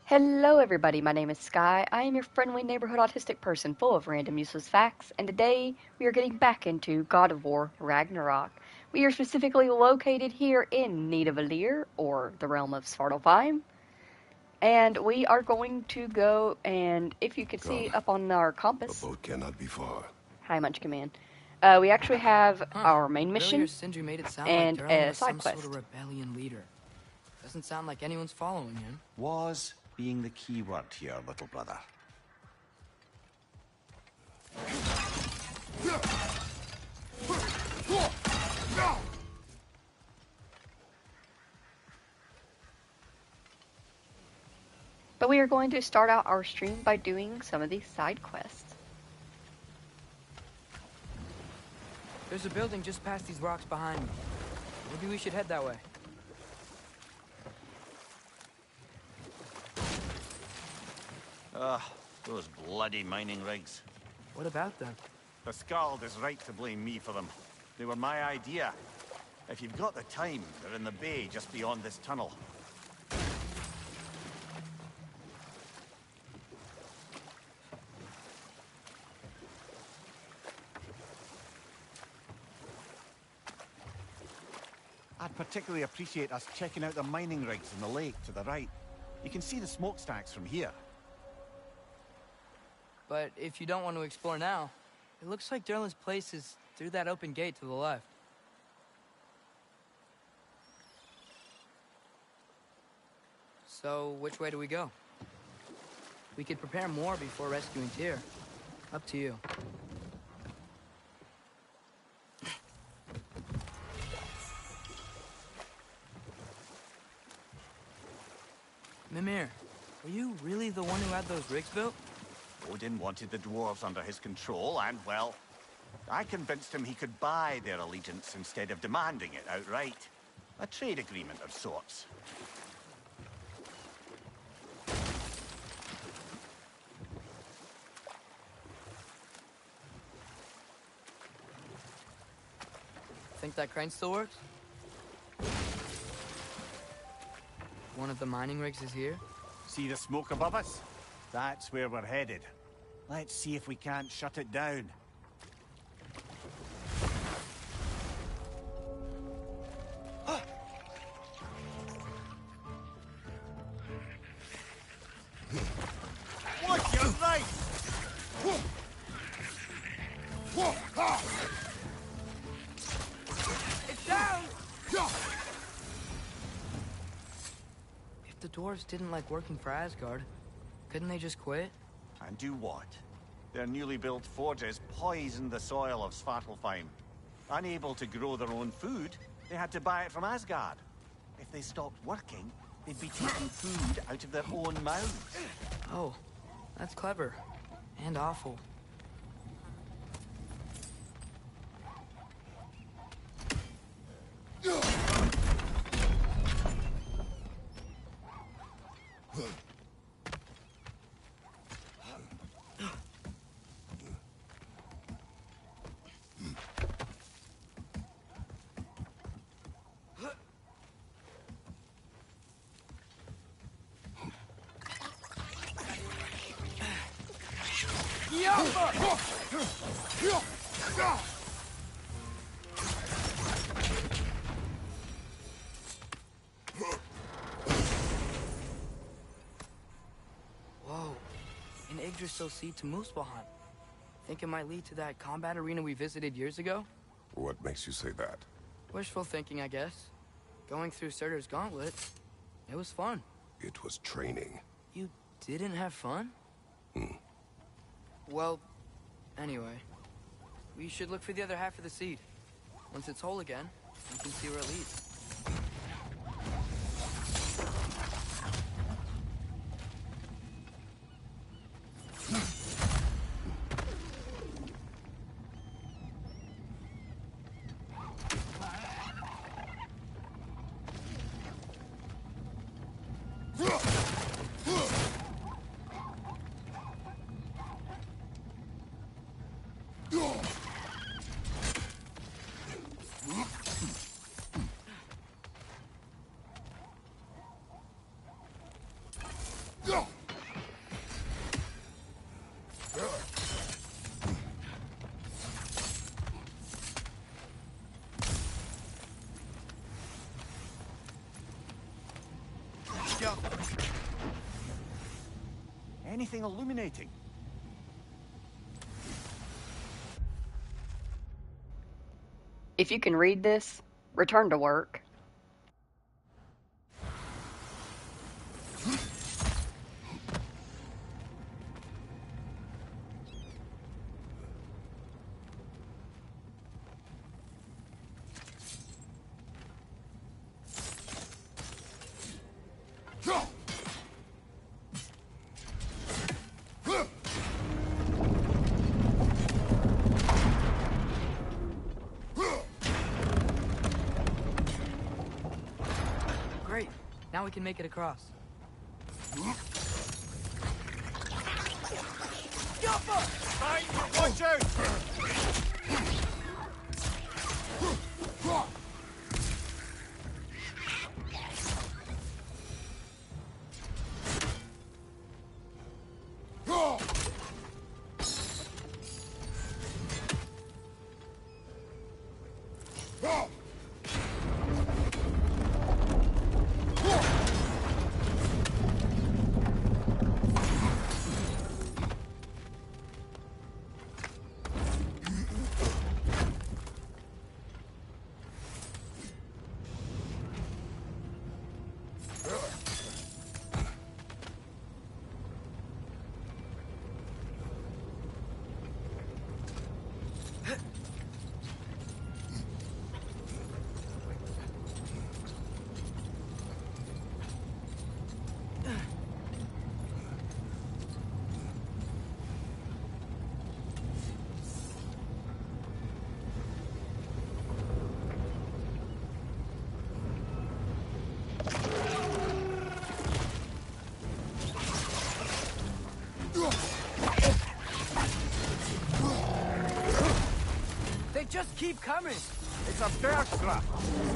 Hello, everybody. My name is Sky. I am your friendly neighborhood autistic person full of random useless facts, and today we are getting back into God of War Ragnarok. We are specifically located here in Nidavellir, or the realm of Svartalfheim, and we are going to go and, if you can see Gone. up on our The compass, boat cannot be far. hi, Munch Command, we actually have our main mission Earlier, Sindri made it sound like and Durlin a was side some sort quest. of rebellion leader. Doesn't sound like anyone's following him. Was being the key word here, little brother. But we are going to start out our stream by doing some of these side quests. There's a building just past these rocks behind me. Maybe we should head that way. Ugh, those bloody mining rigs. What about them? The Skald is right to blame me for them. They were my idea. If you've got the time, they're in the bay just beyond this tunnel. I'd particularly appreciate us checking out the mining rigs in the lake to the right. You can see the smokestacks from here. But if you don't want to explore now, it looks like Durlin's place is through that open gate to the left. So, which way do we go? We could prepare more before rescuing Tyr. Up to you. Mimir, were you really the one who had those rigs built? Odin wanted the dwarves under his control, and, well, I convinced him he could buy their allegiance instead of demanding it outright. A trade agreement of sorts. Think that crane still works? One of the mining rigs is here? See the smoke above us? That's where we're headed. Let's see if we can't shut it down. Watch your right! It's down! If the dwarves didn't like working for Asgard, couldn't they just quit? And do what? Their newly built forges poisoned the soil of Svartalfheim. Unable to grow their own food, they had to buy it from Asgard. If they stopped working, they'd be taking food out of their own mouths. Oh, that's clever. And awful. Whoa, an Yggdrasil seed to Muspelheim. Think it might lead to that combat arena we visited years ago? What makes you say that? Wishful thinking, I guess. Going through Surtur's gauntlet, it was fun. It was training. You didn't have fun? Well, anyway. We should look for the other half of the seed. Once it's whole again, we can see where it leads. jump. Anything illuminating? If you can read this, return to work. Great. Now we can make it across. Jumper! Watch out! They just keep coming. It's a bear trap.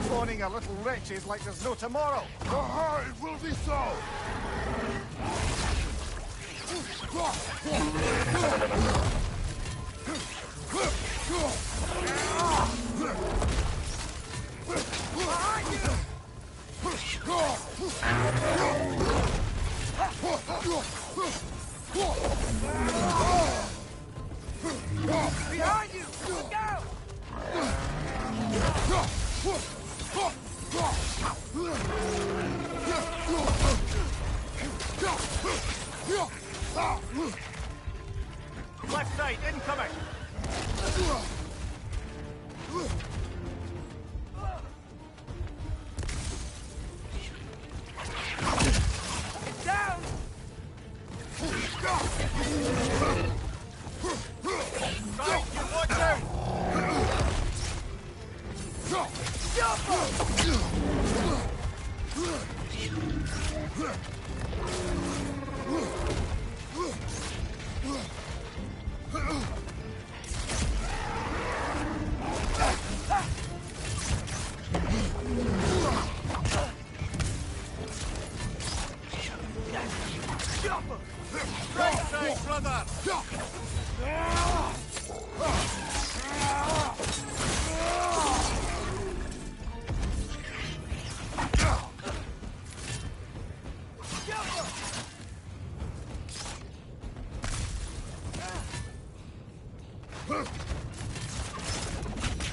Spawning a little wretches like there's no tomorrow. Aha, it will be so! Behind you! Look out! Left side, incoming! It's down! Right, you watch out! Right side, brother!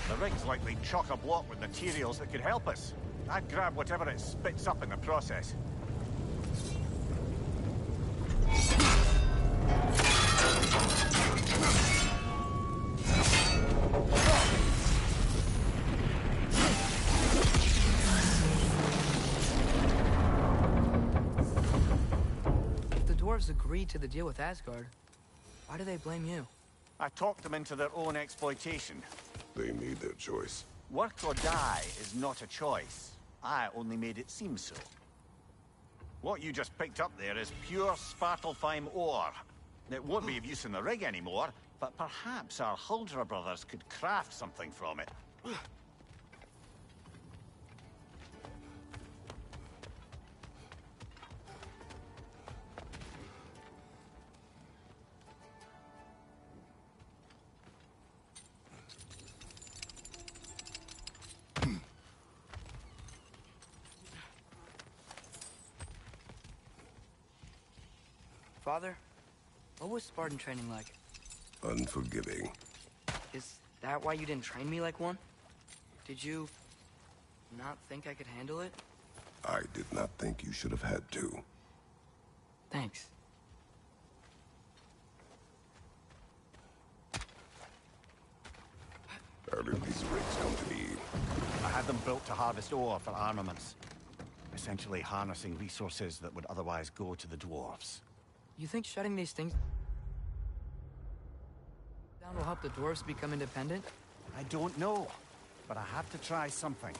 The rig's likely chock-a-block with materials that could help us. I'd grab whatever it spits up in the process. If the dwarves agreed to the deal with Asgard, why do they blame you? I talked them into their own exploitation. They made their choice. Work or die is not a choice. I only made it seem so. What you just picked up there is pure Svartalfheim ore. It won't be of use in the rig anymore, but perhaps our Huldra brothers could craft something from it. Father, what was Spartan training like? Unforgiving. Is that why you didn't train me like one? Did you not think I could handle it? I did not think you should have had to. Thanks. How did these rigs come to be? I had them built to harvest ore for armaments. Essentially harnessing resources that would otherwise go to the dwarves. You think shutting these things down will help the dwarves become independent? I don't know, but I have to try something.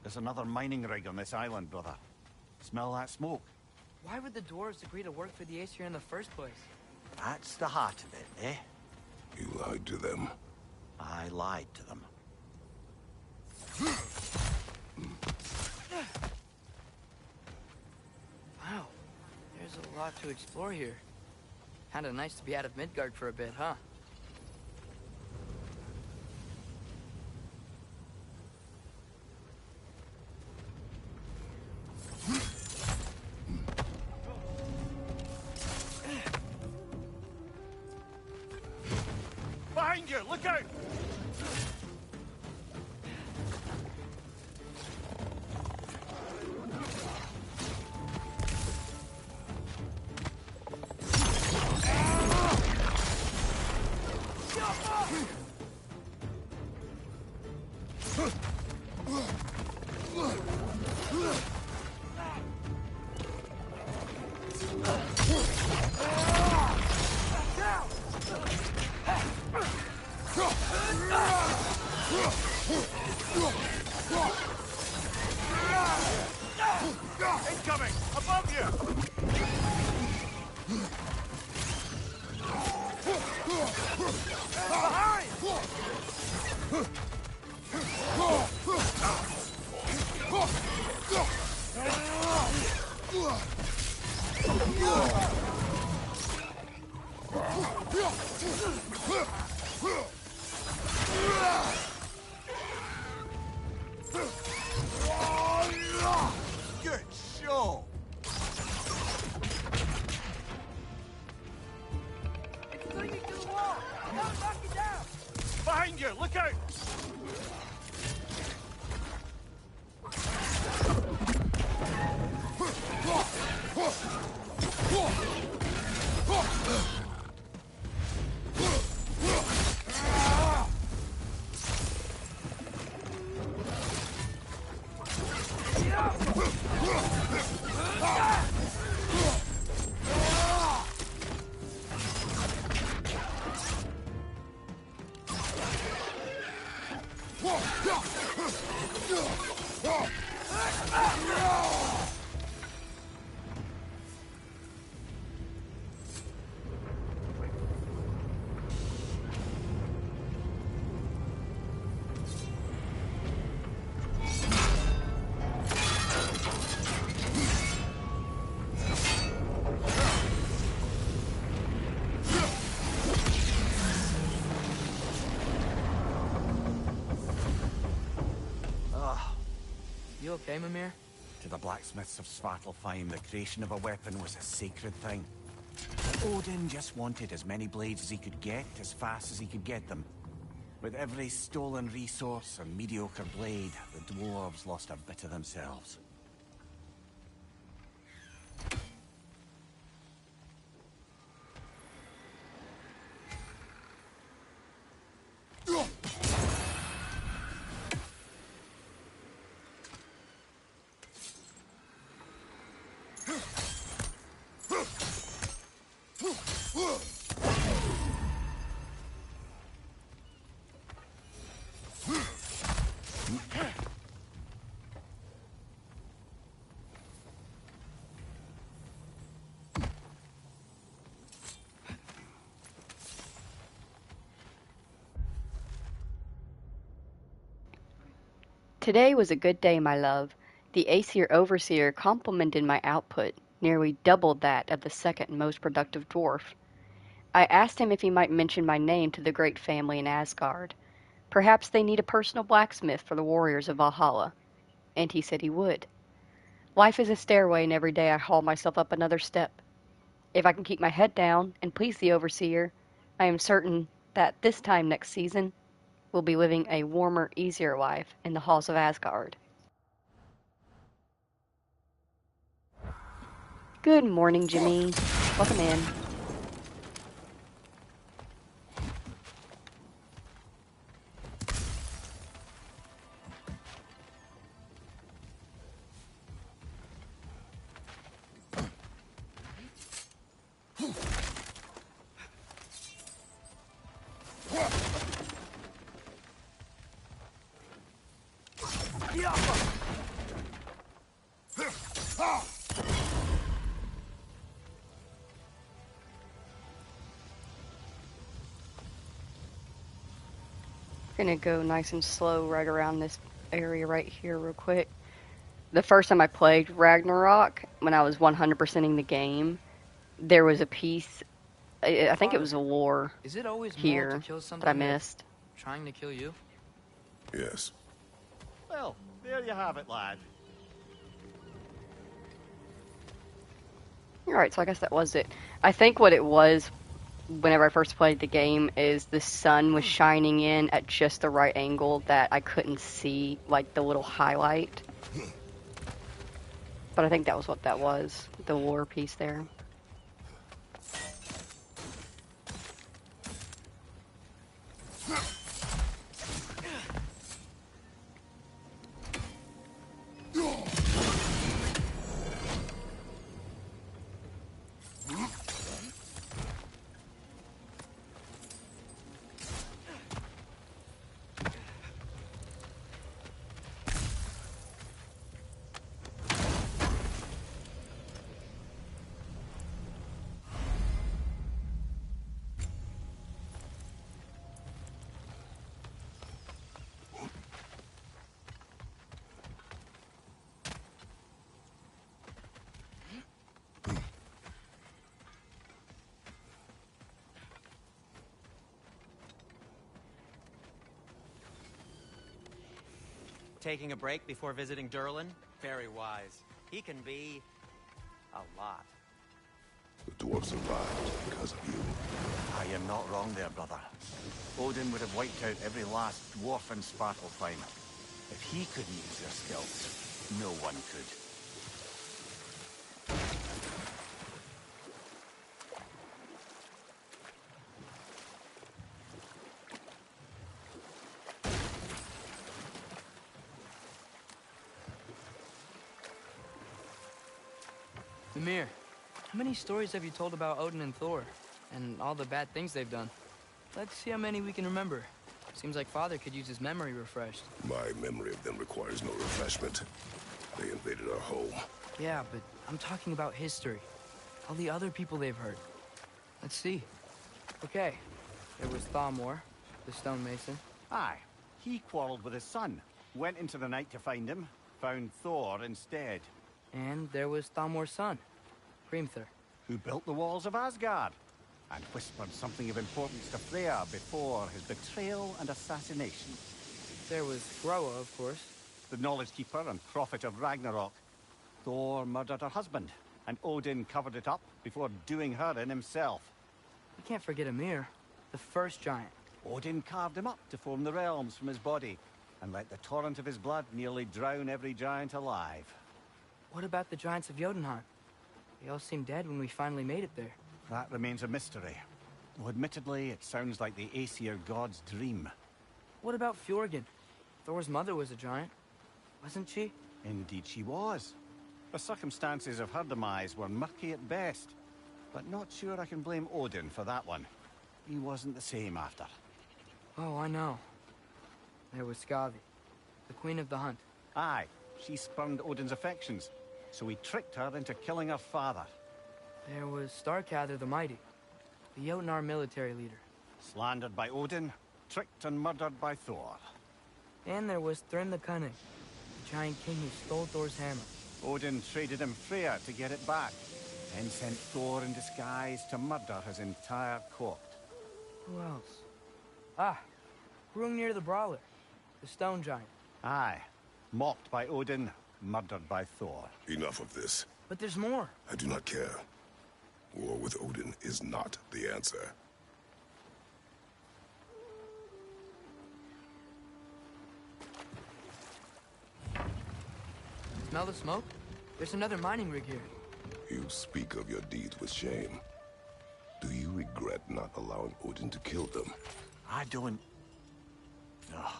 There's another mining rig on this island, brother. Smell that smoke? Why would the dwarves agree to work for the Aesir in the first place? That's the heart of it, eh? You lied to them. I lied to them. Wow, there's a lot to explore here. Kinda nice to be out of Midgard for a bit, huh? Behind you! Look out! Incoming! Above you! Good show! It's clinging to the wall! Don't knock it down! Behind you! Look out! You okay, Mimir? To the blacksmiths of Svartalfheim, the creation of a weapon was a sacred thing. Odin just wanted as many blades as he could get, as fast as he could get them. With every stolen resource and mediocre blade, the dwarves lost a bit of themselves. Today was a good day, my love. The Aesir Overseer complimented my output, nearly doubled that of the second most productive dwarf. I asked him if he might mention my name to the great family in Asgard. Perhaps they need a personal blacksmith for the warriors of Valhalla. And he said he would. Life is a stairway, and every day I haul myself up another step. If I can keep my head down and please the Overseer, I am certain that this time next season we'll be living a warmer, easier life in the halls of Asgard. Good morning, Jimmy. Welcome in. Gonna go nice and slow right around this area right here real quick. The first time I played Ragnarok, when I was 100%ing the game, there was a piece, I think it was a lore Is it always more to here kill that I something than missed. trying to kill you? Yes. Well, there you have it, lad. Alright, so I guess that was it. I think what it was, whenever I first played the game, is the sun was shining in at just the right angle that I couldn't see, like, the little highlight. But I think that was what that was, the lore piece there. Taking a break before visiting Durlin? Very wise. He can be a lot. The dwarf survived because of you. I am not wrong there, brother. Odin would have wiped out every last dwarf in Svartalfheim. If he couldn't use their skills, no one could. Mimir, how many stories have you told about Odin and Thor? And all the bad things they've done? Let's see how many we can remember. Seems like Father could use his memory refreshed. My memory of them requires no refreshment. They invaded our home. Yeah, but I'm talking about history. All the other people they've hurt. Let's see. Okay, there was Thamor, the stonemason. Aye, he quarreled with his son, went into the night to find him, found Thor instead. And there was Thamor's son, Hrimthur. Who built the walls of Asgard, and whispered something of importance to Freya before his betrayal and assassination. There was Groa, of course. The knowledge keeper and prophet of Ragnarok. Thor murdered her husband, and Odin covered it up before doing her in himself. We can't forget Ymir, the first giant. Odin carved him up to form the realms from his body, and let the torrent of his blood nearly drown every giant alive. What about the giants of Jotunheim? They all seemed dead when we finally made it there. That remains a mystery. Though admittedly, it sounds like the Aesir god's dream. What about Fjorgyn? Thor's mother was a giant, wasn't she? Indeed she was. The circumstances of her demise were murky at best, but not sure I can blame Odin for that one. He wasn't the same after. Oh, I know. There was Skavi, the queen of the hunt. Aye, she spurned Odin's affections, so he tricked her into killing her father. There was Starkather the Mighty, the Jotnar military leader. Slandered by Odin, tricked and murdered by Thor. And there was Thrym the Cunning, giant king who stole Thor's hammer. Odin traded him Freya to get it back, then sent Thor in disguise to murder his entire court. Who else? Ah, Hrungnir the Brawler, the stone giant. Aye. Mocked by Odin, murdered by Thor. Enough of this. But there's more. I do not care. War with Odin is not the answer. Smell the smoke? There's another mining rig here. You speak of your deeds with shame. Do you regret not allowing Odin to kill them? I don't... Ugh.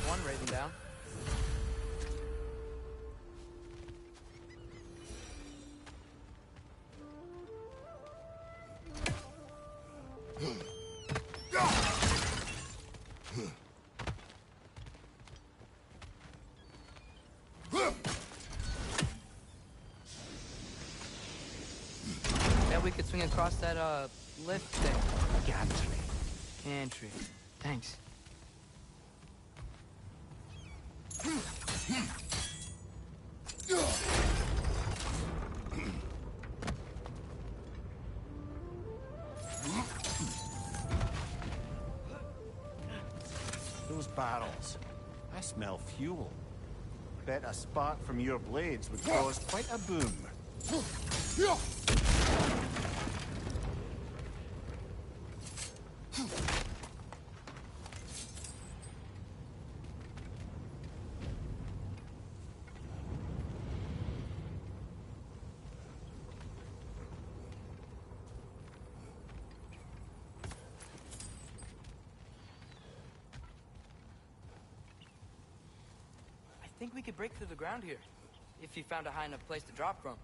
One raising down. Bet we could swing across that, lift thing. Gantry. Gantry. Thanks. Those barrels. I smell fuel. Bet a spark from your blades would cause quite a boom. I think we could break through the ground here, if you found a high enough place to drop from.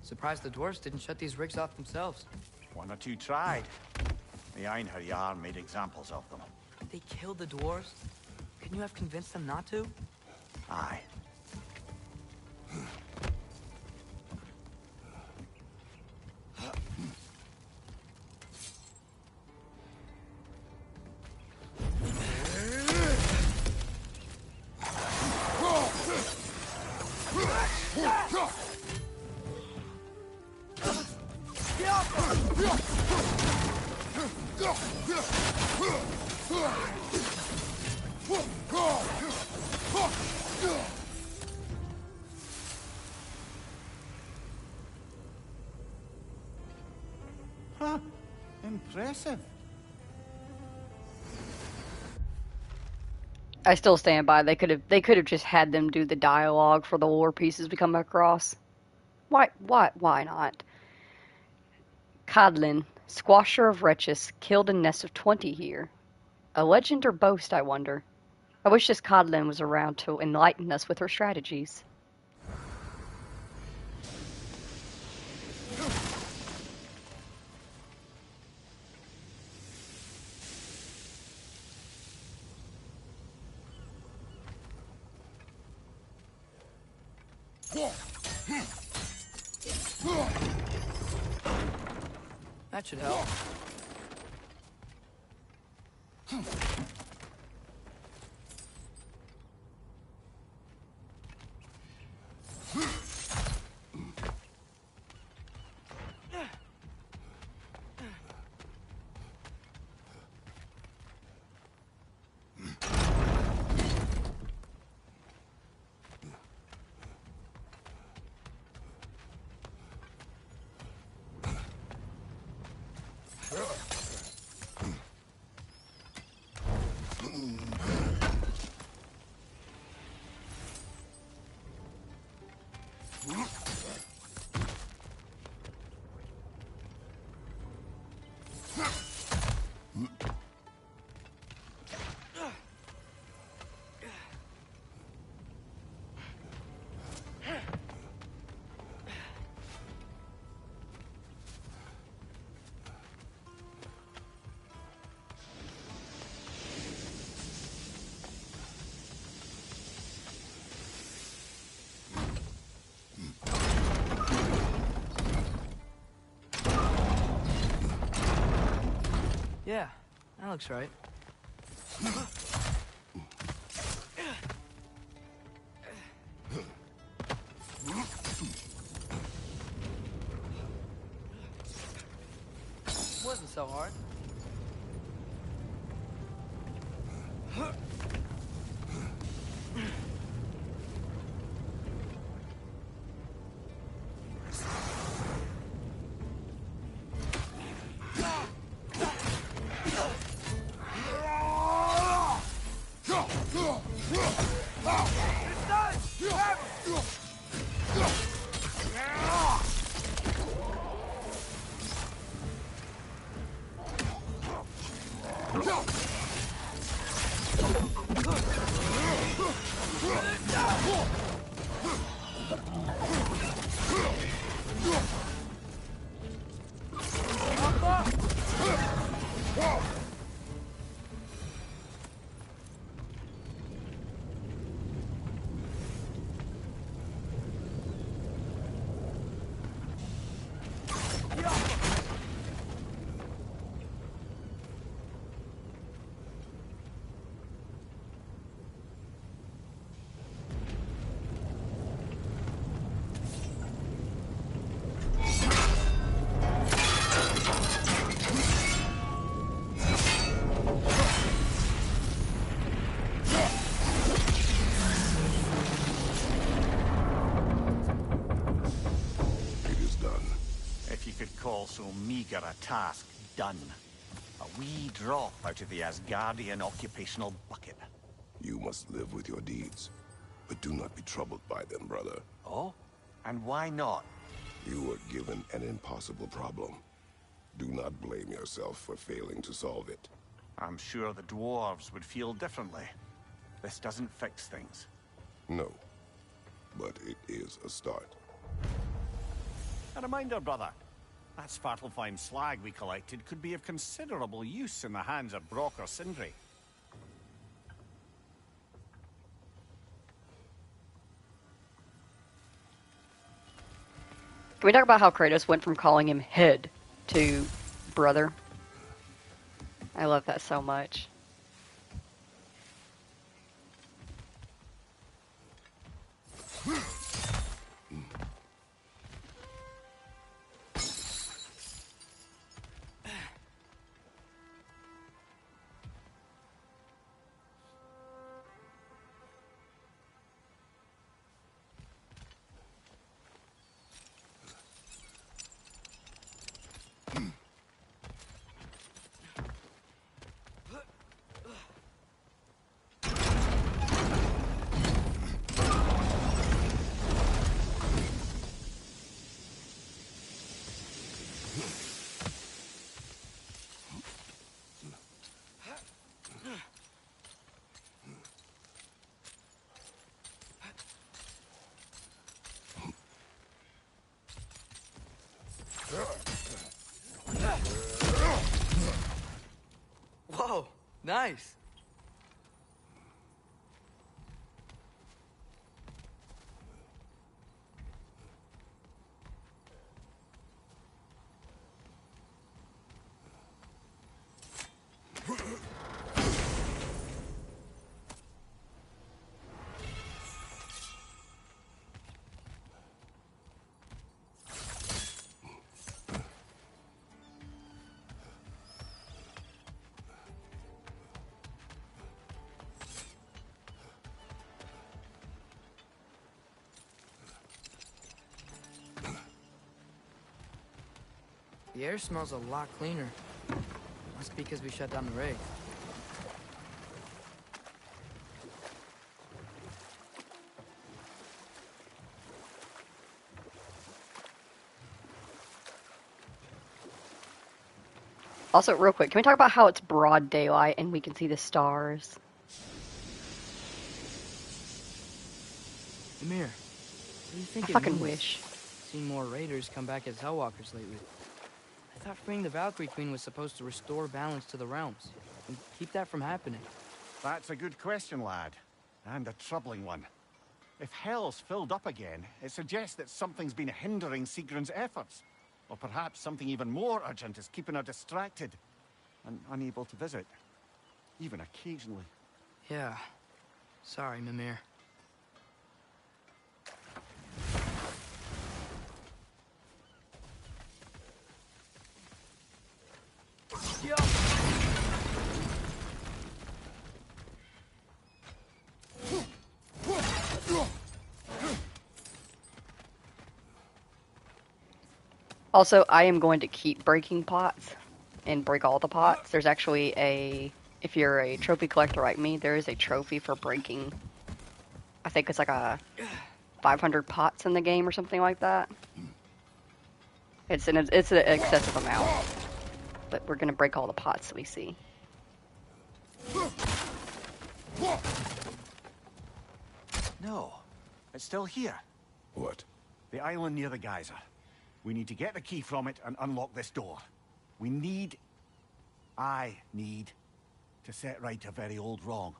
Surprised the dwarves didn't shut these rigs off themselves. One or two tried. The Einherjar made examples of them. They killed the dwarves? Couldn't you have convinced them not to? Aye. Huh. Impressive. I still stand by. They could have just had them do the dialogue for the war pieces we come across. Why not? Codlin, squasher of wretches, killed a nest of 20 here. A legend or boast, I wonder. I wish this Codlin was around to enlighten us with her strategies. That should help. Yeah, that looks right. Wasn't so hard. Call so meager a task done. A wee drop out of the Asgardian occupational bucket. You must live with your deeds, but do not be troubled by them, brother. Oh? And why not? You were given an impossible problem. Do not blame yourself for failing to solve it. I'm sure the dwarves would feel differently. This doesn't fix things. No, but it is a start. A reminder, brother. That Svartalfheim slag we collected could be of considerable use in the hands of Brock or Sindri. Can we talk about how Kratos went from calling him head to brother? I love that so much. Whoa, nice. The air smells a lot cleaner. Must be because we shut down the rig. Also, real quick, can we talk about how it's broad daylight and we can see the stars? Amir, what do you think I it fucking means? wish. Seen more raiders come back as Hellwalkers lately. I thought freeing the Valkyrie Queen was supposed to restore balance to the realms and keep that from happening. That's a good question, lad. And a troubling one. If Hell's filled up again, it suggests that something's been hindering Sigrun's efforts. Or perhaps something even more urgent is keeping her distracted and unable to visit. Even occasionally. Yeah. Sorry, Mimir. Also, I am going to keep breaking pots and break all the pots. There's actually if you're a trophy collector like me, there is a trophy for breaking, I think it's like a 500 pots in the game or something like that. It's an excessive amount, but we're gonna break all the pots that we see. No, it's still here. What? The island near the geyser. We need to get the key from it and unlock this door. I need to set right a very old wrong.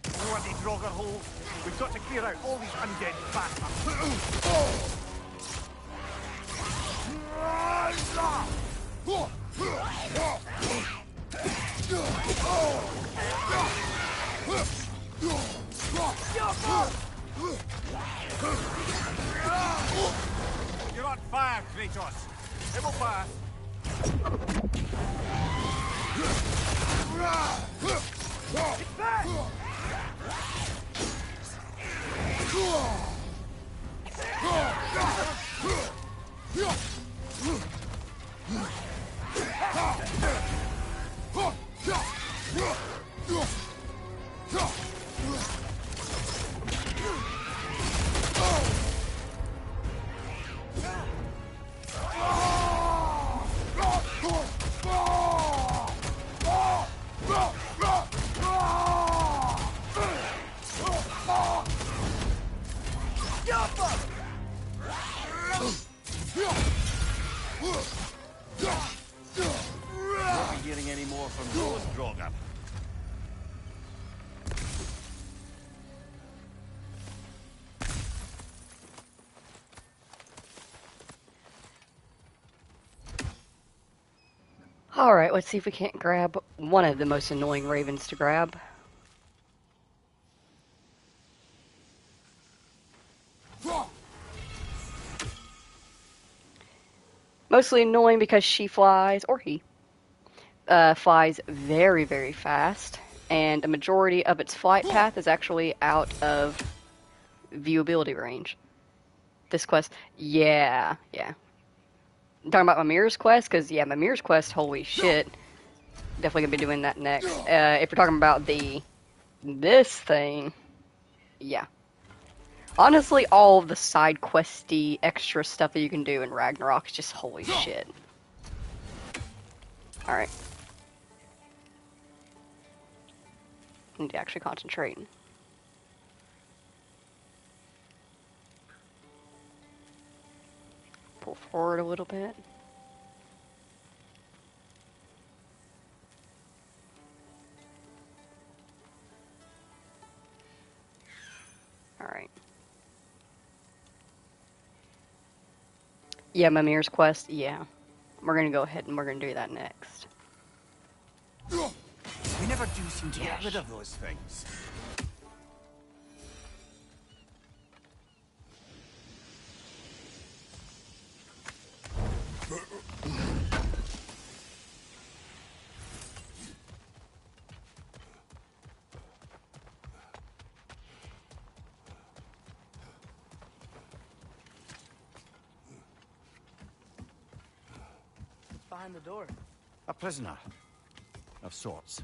Bloody Draugr hole! We've got to clear out all these undead bastards! You're on fire, Kratos! It will pass! It's back! Won't be hearing any more from those Draugr. Alright, let's see if we can't grab one of the most annoying ravens to grab. Mostly annoying because she flies, or he, flies very, very fast, and a majority of its flight path is actually out of viewability range. This quest, yeah. I'm talking about Mimir's quest, because, yeah, Mimir's quest, holy shit. Definitely gonna be doing that next. If you're talking about this thing, yeah. Honestly, all of the side questy extra stuff that you can do in Ragnarok is just holy shit. Alright. Need to actually concentrate. Pull forward a little bit. Alright. Yeah, Mimir's quest, yeah. We're gonna go ahead and we're gonna do that next. We never do seem to get rid of those things. behind the door? A prisoner. Of sorts.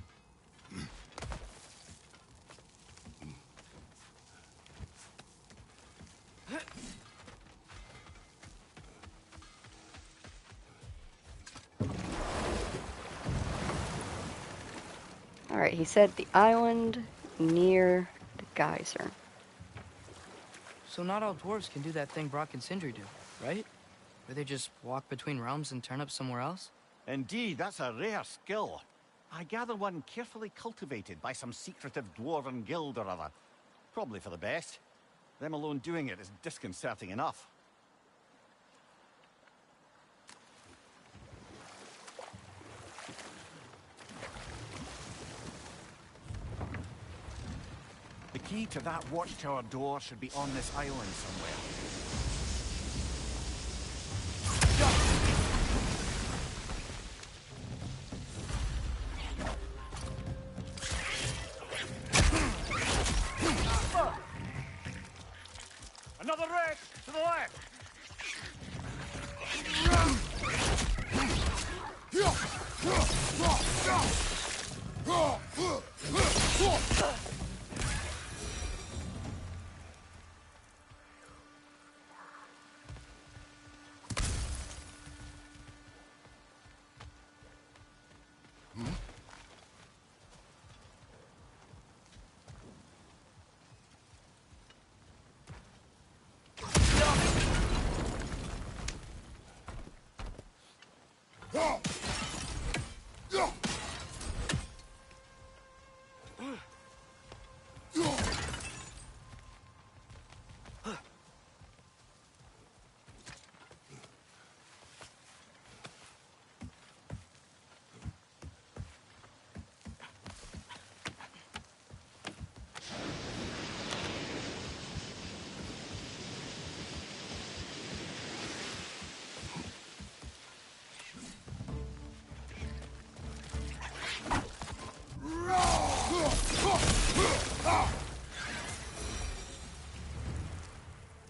Alright, he said the island near the geyser. So not all dwarves can do that thing Brock and Sindri do, right? Where they just walk between realms and turn up somewhere else? Indeed, that's a rare skill. I gather one carefully cultivated by some secretive dwarven guild or other. Probably for the best. Them alone doing it is disconcerting enough. The key to that watchtower door should be on this island somewhere. Another wreck to the left!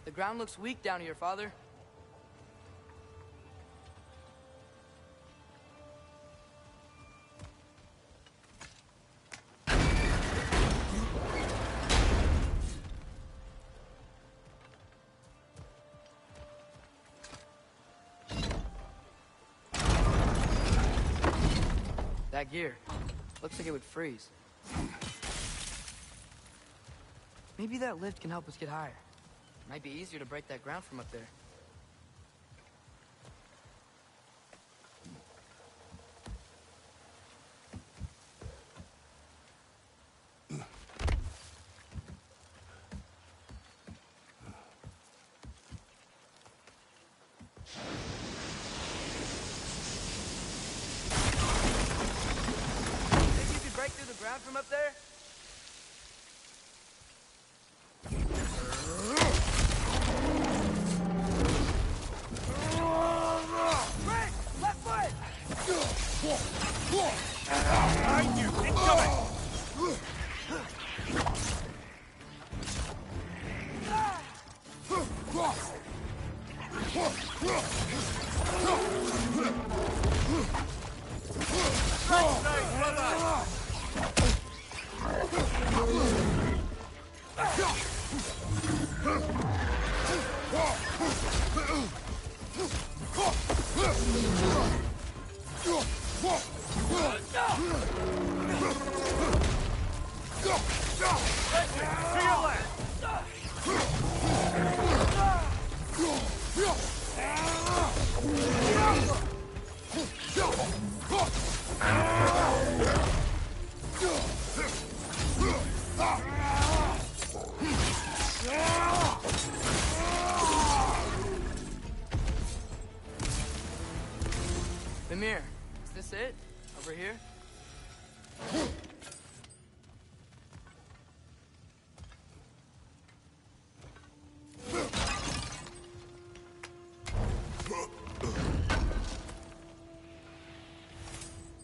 The ground looks weak down here, Father. That gear. Looks like it would freeze. Maybe that lift can help us get higher. Might be easier to break that ground from up there. Think you could break through the ground from up there? Behind you! Incoming! Mimir, is this it? Over here?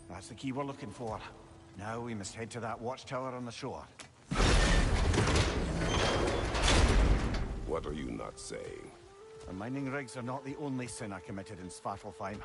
That's the key we're looking for. Now we must head to that watchtower on the shore. What are you not saying? The mining rigs are not the only sin I committed in Svartalfheim.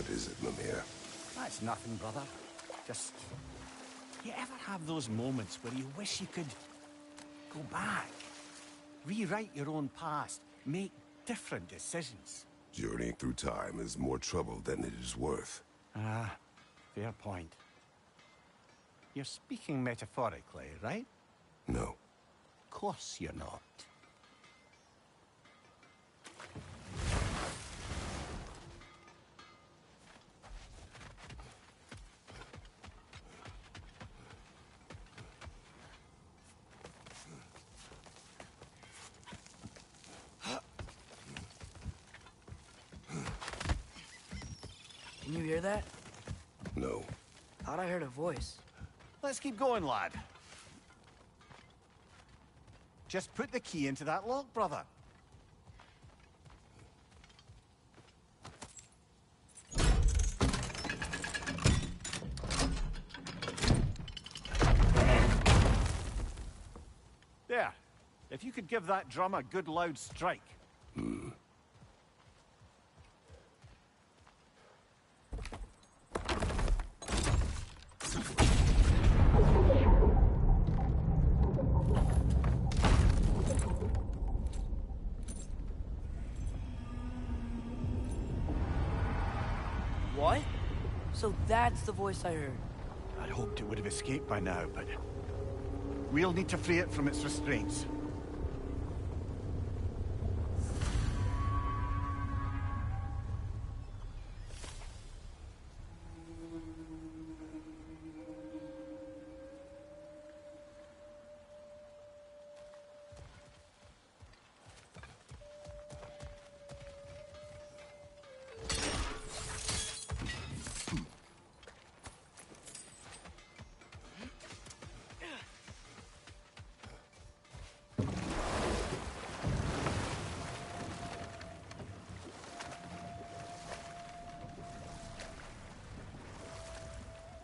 What is it, Mimir? That's nothing, brother. Just... You ever have those moments where you wish you could go back? Rewrite your own past, make different decisions? Journeying through time is more trouble than it is worth. Ah, fair point. You're speaking metaphorically, right? No. Of course you're not. Can you hear that? No. Thought I heard a voice. Let's keep going, lad. Just put the key into that lock, brother. There. If you could give that drum a good loud strike. What? So that's the voice I heard. I'd hoped it would have escaped by now, but... we'll need to free it from its restraints.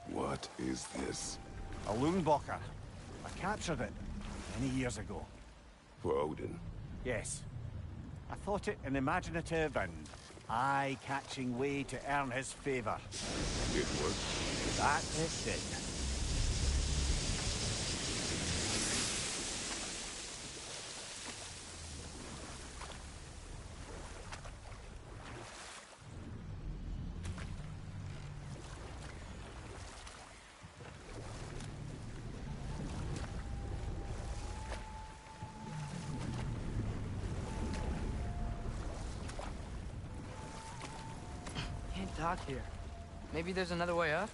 What is this? A Loonbocker. I captured it many years ago. For Odin. Yes. I thought it an imaginative and eye-catching way to earn his favor. It worked. That it did. Can't dock here. Maybe there's another way up?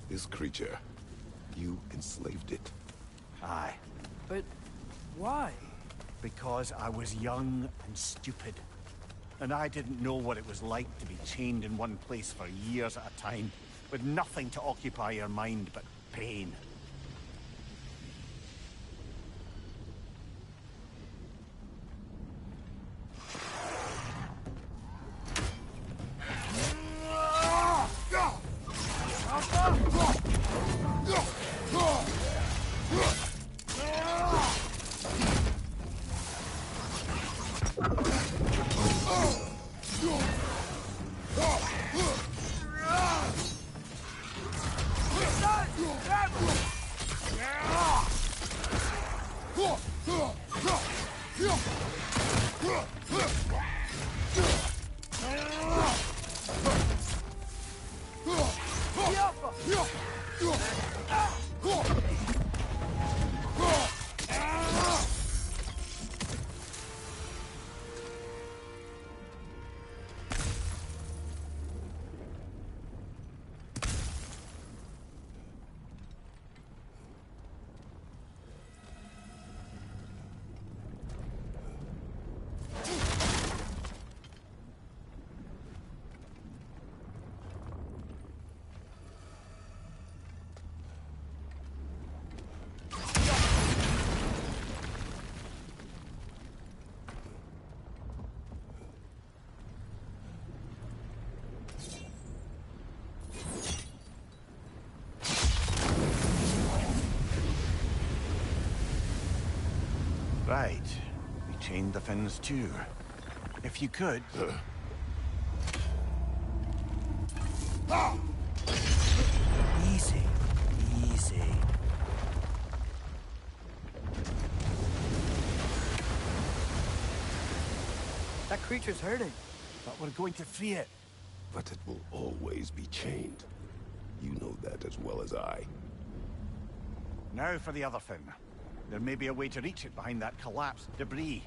This creature, you enslaved it. Aye. But why? Because I was young and stupid. And I didn't know what it was like to be chained in one place for years at a time, with nothing to occupy your mind but pain. Right. We chained the fins too. If you could... Easy. Easy. That creature's hurting. But we're going to free it. But it will always be chained. You know that as well as I. Now for the other fin. There may be a way to reach it behind that collapsed debris.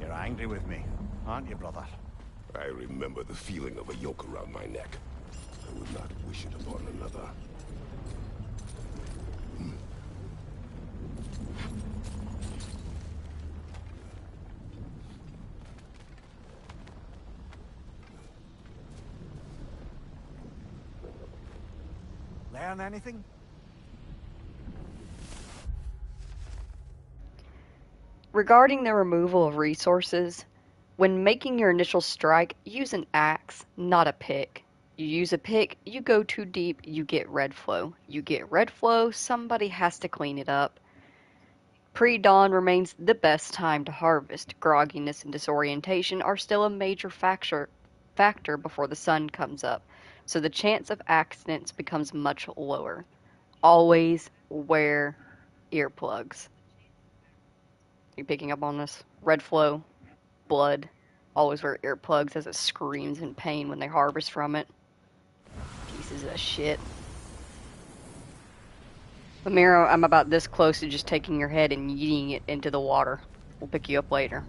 You're angry with me, aren't you, brother? I remember the feeling of a yoke around my neck. I would not wish it upon another. Learn anything? Regarding the removal of resources, when making your initial strike, use an axe, not a pick. You use a pick, you go too deep, you get red flow. You get red flow, somebody has to clean it up. Pre-dawn remains the best time to harvest. Grogginess and disorientation are still a major factor before the sun comes up, so the chance of accidents becomes much lower. Always wear earplugs. You picking up on this? Red flow, blood. Always wear earplugs as it screams in pain when they harvest from it. Pieces of shit. Lamiro, I'm about this close to just taking your head and yeeting it into the water. We'll pick you up later.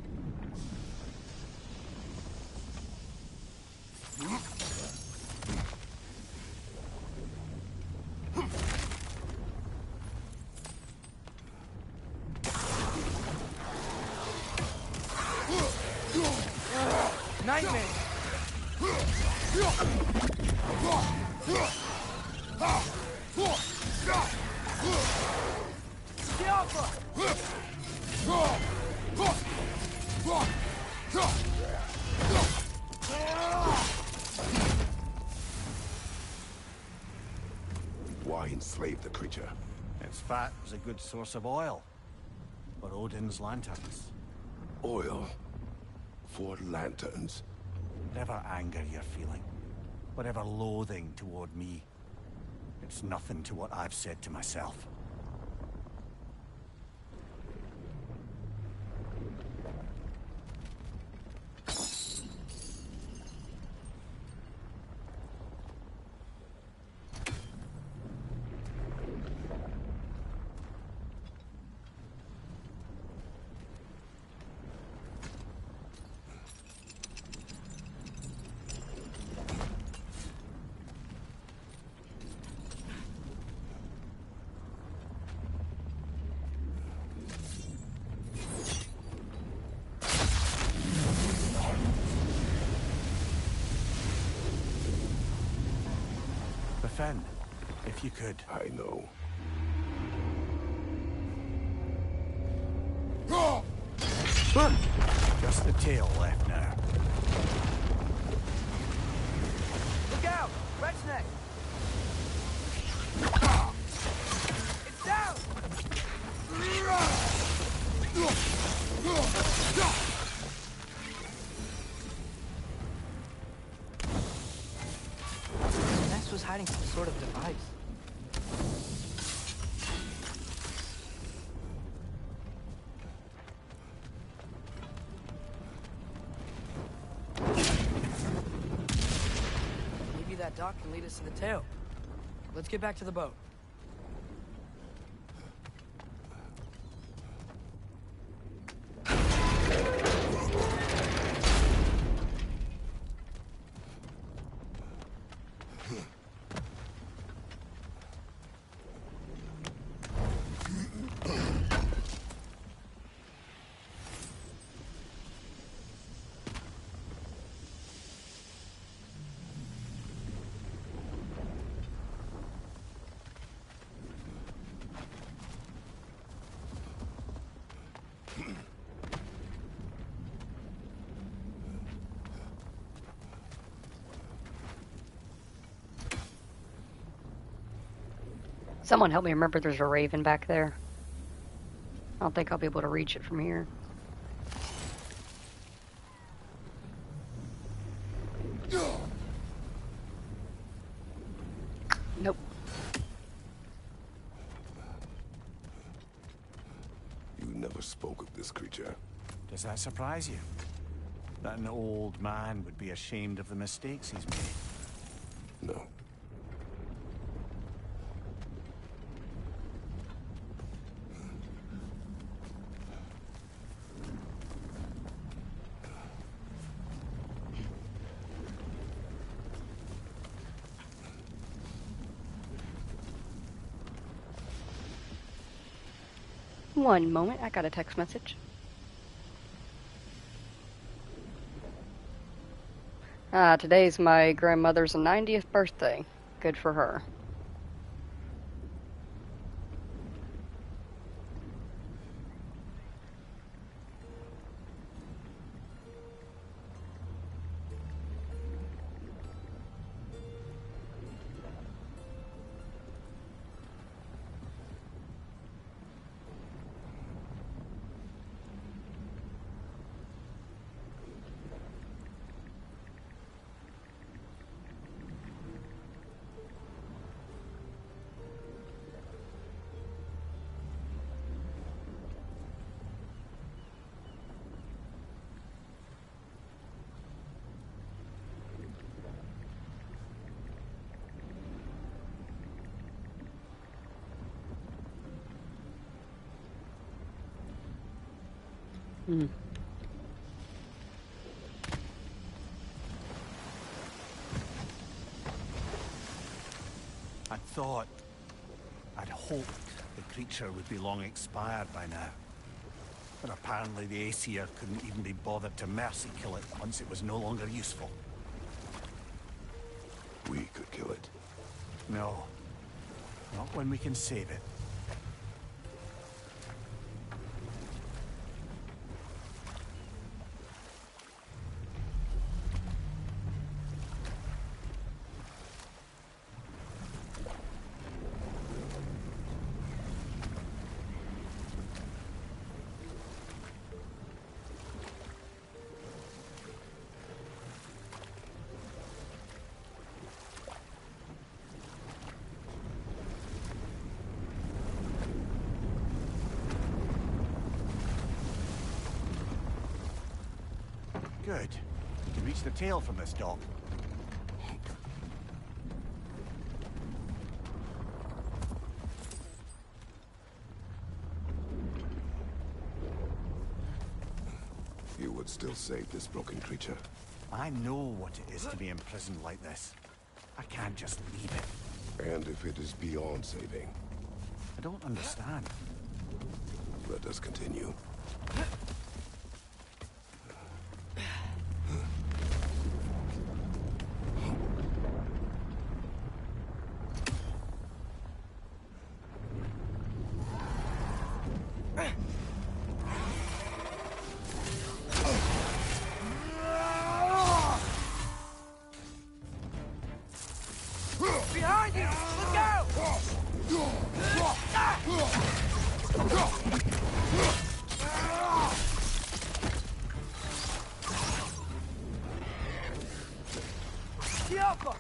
Nightmare! Why enslave the creature? Its fat was a good source of oil. For Odin's lanterns. Oil. For lanterns. Whatever anger you're feeling, whatever loathing toward me, it's nothing to what I've said to myself. Defend, if you could. I know. Just the tail left now. Look out! Red's neck! It's down! Ness was hiding some sort of device. Maybe that dock can lead us to the tail. Let's get back to the boat. Someone help me remember there's a raven back there. I don't think I'll be able to reach it from here. Nope. You never spoke of this creature. Does that surprise you? That an old man would be ashamed of the mistakes he's made? No. One moment, I got a text message. Today's my grandmother's 90th birthday. Good for her. Hmm. I'd hoped the creature would be long expired by now. But apparently the Aesir couldn't even be bothered to mercy kill it once it was no longer useful. We could kill it. No. Not when we can save it. Good. You can reach the tail from this dock. You would still save this broken creature. I know what it is to be imprisoned like this. I can't just leave it. And if it is beyond saving, I don't understand. let us continue. Behind you! Look out! Diablo!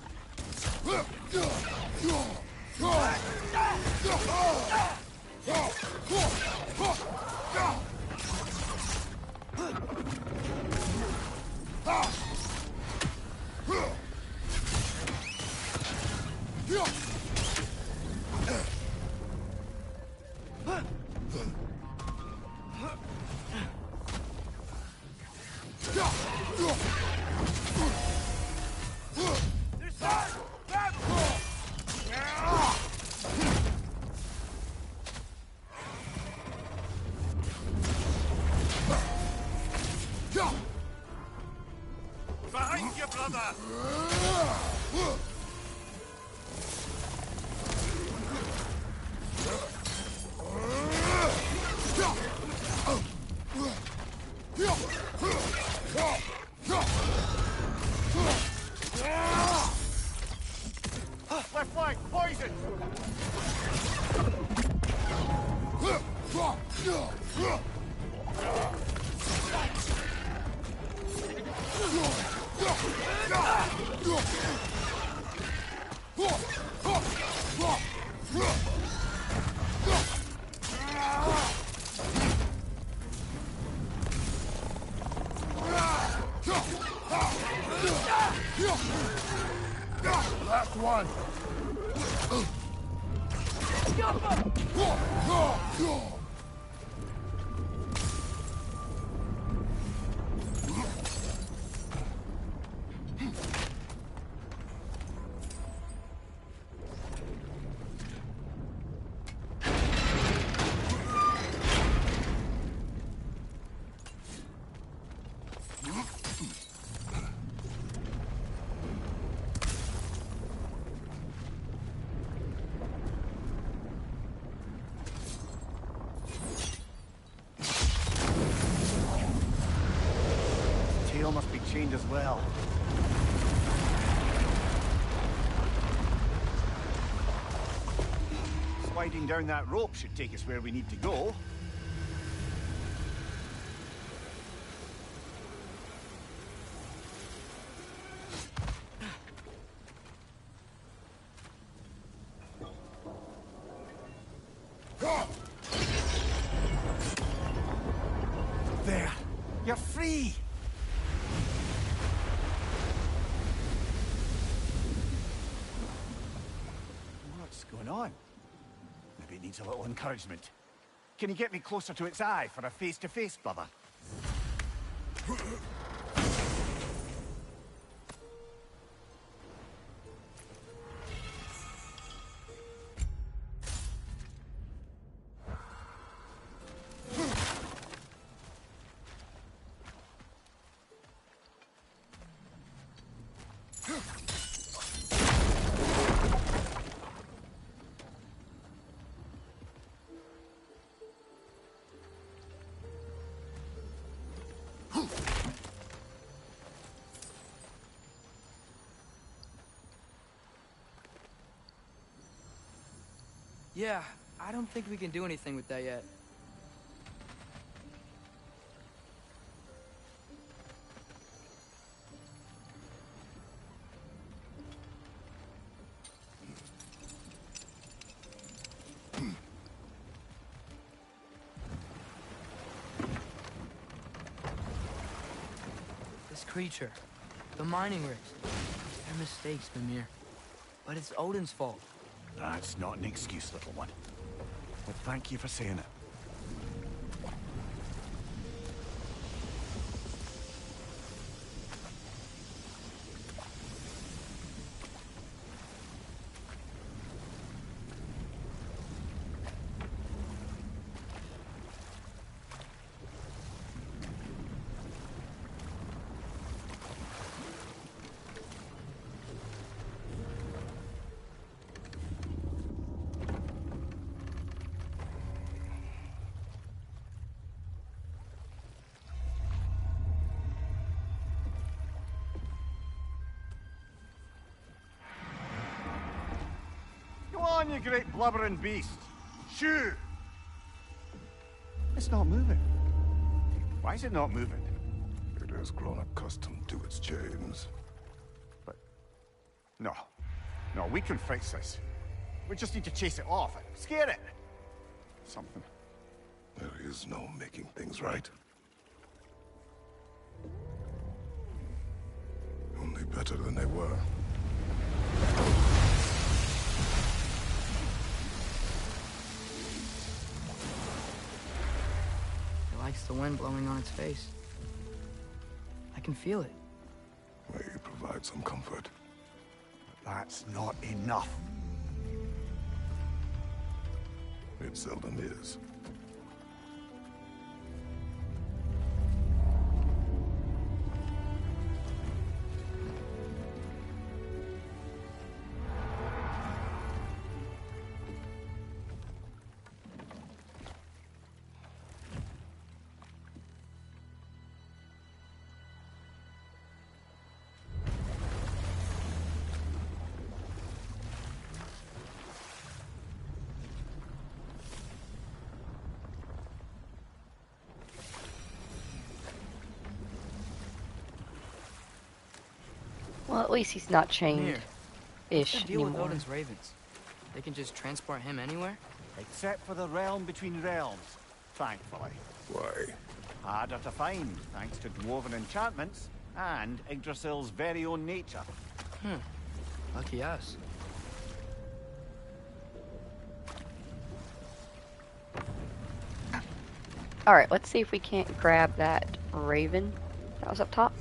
Behind you, brother! Left flank, poison! Last one. Tail must be chained as well. Sliding down that rope should take us where we need to go. There! You're free! What's going on? Maybe it needs a little encouragement. Can you get me closer to its eye for a face-to-face, brother? Yeah, I don't think we can do anything with that yet. This creature, the mining rigs, they're mistakes, Mimir. But it's Odin's fault. That's not an excuse, little one. But thank you for saying it. Go on, you great blubbering beast. Shoo! It's not moving. Why is it not moving? It has grown accustomed to its chains. But... No. No, we can fix this. We just need to chase it off. Scare it! Something. There is no making things right. Only better than they were. It likes the wind blowing on its face. I can feel it. May provide some comfort. That's not enough. It seldom is. Well, at least he's not Mimir, what's the chained-ish deal with anymore. Odin's ravens? They can just transport him anywhere? Except for the realm between realms, thankfully. Why? Harder to find, thanks to dwarven enchantments and Yggdrasil's very own nature. Lucky us. Alright, let's see if we can't grab that raven that was up top.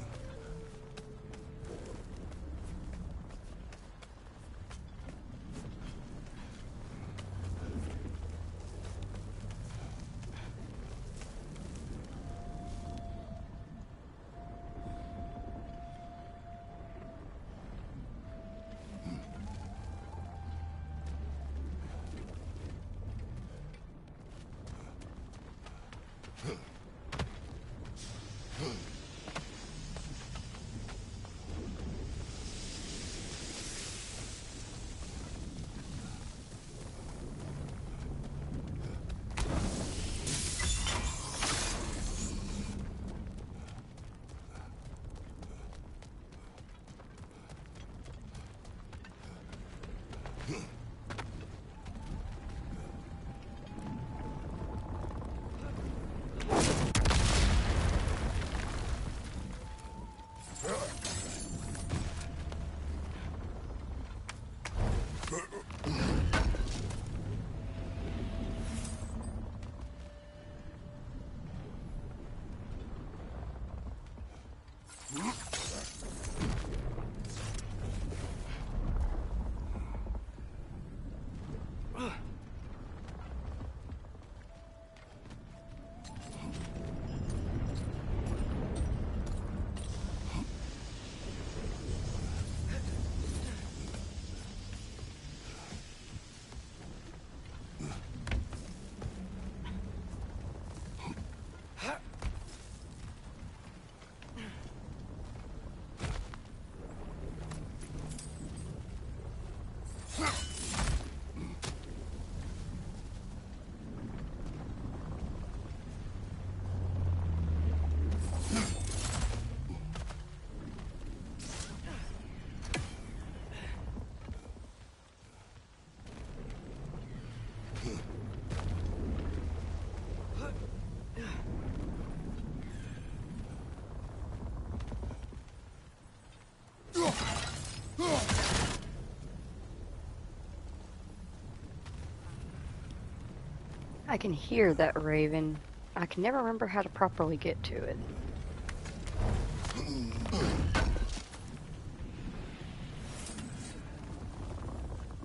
I can hear that raven. I can never remember how to properly get to it.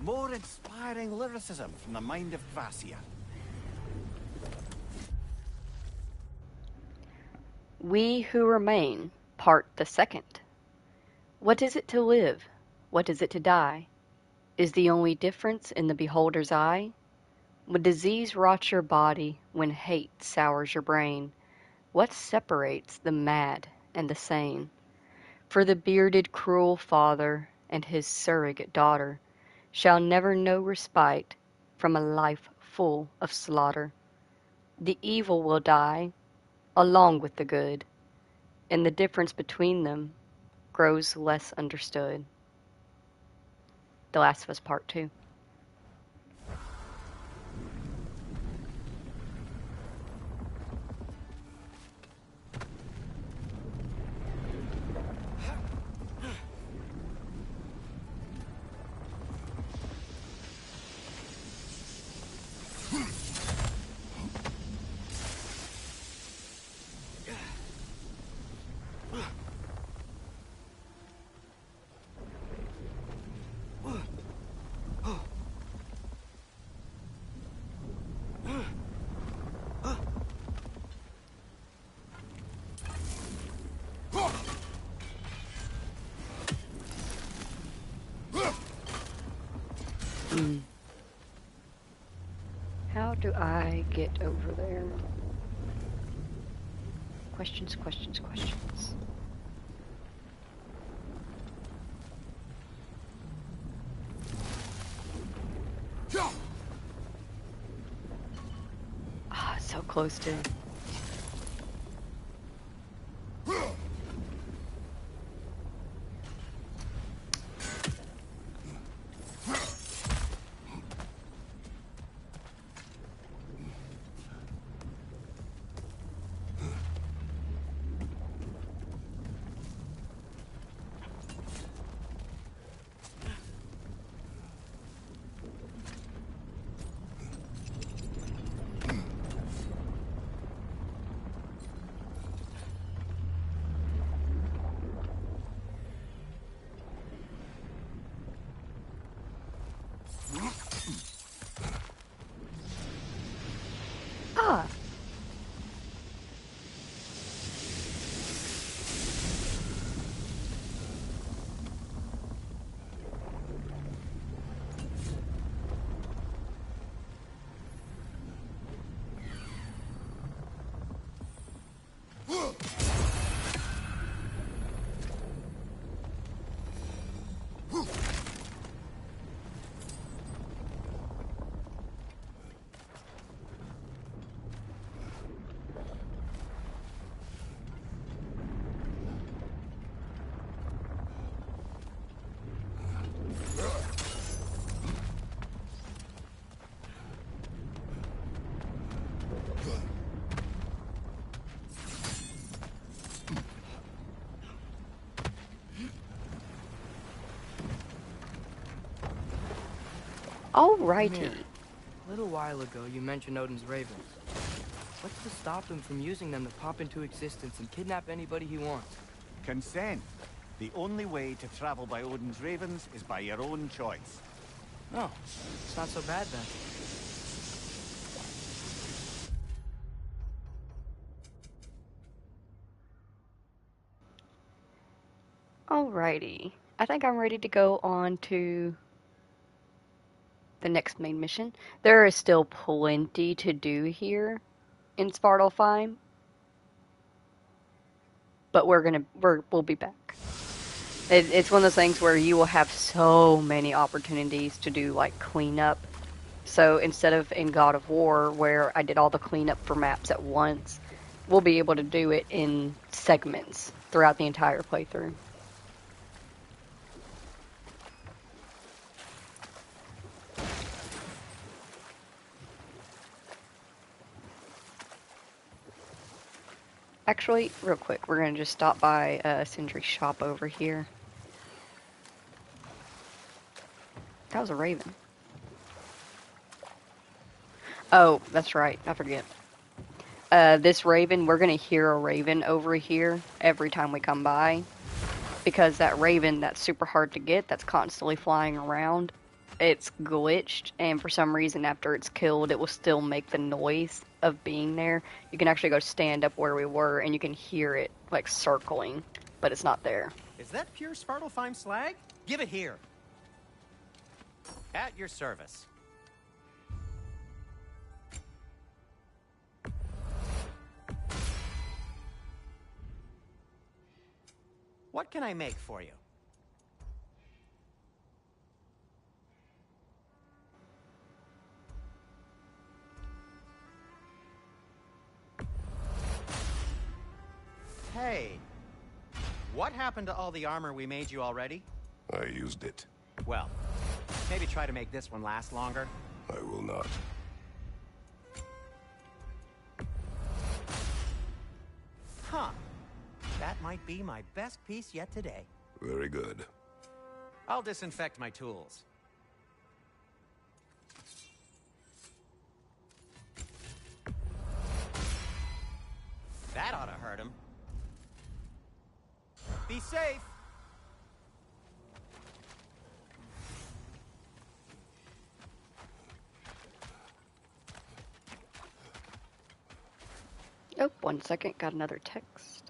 More inspiring lyricism from the mind of Kvasir. We who remain, part the second. What is it to live? What is it to die? Is the only difference in the beholder's eye? When disease rots your body, when hate sours your brain, what separates the mad and the sane? For the bearded cruel father and his surrogate daughter shall never know respite from a life full of slaughter. The evil will die along with the good, and the difference between them grows less understood. The Last of Us Part 2. How do I get over there? Questions, questions, questions. Ah, so close to. Ah! Mimir, Alrighty. a little while ago you mentioned Odin's ravens. What's to stop him from using them to pop into existence and kidnap anybody he wants? Consent. The only way to travel by Odin's ravens is by your own choice. Oh, it's not so bad then. Alrighty. I think I'm ready to go on to the next main mission. There is still plenty to do here in Svartalfheim, but we'll be back. It's one of those things where you will have so many opportunities to do like cleanup. So instead of in God of War where I did all the cleanup for maps at once, we'll be able to do it in segments throughout the entire playthrough. Actually, real quick, we're gonna just stop by Sindri's shop over here. That was a raven. Oh, that's right. I forget. This raven, we're gonna hear a raven over here every time we come by. Because that raven, that's super hard to get, that's constantly flying around, it's glitched, and for some reason after it's killed, it will still make the noise of being there. You can actually go stand up where we were, and you can hear it, like, circling, but it's not there. Is that pure Svartalfheim slag? Give it here. At your service. What can I make for you? Hey, what happened to all the armor we made you already? I used it. Well, maybe try to make this one last longer. I will not. Huh. That might be my best piece yet today. Very good. I'll disinfect my tools. That ought to hurt him. Be safe! Oh, 1 second, got another text.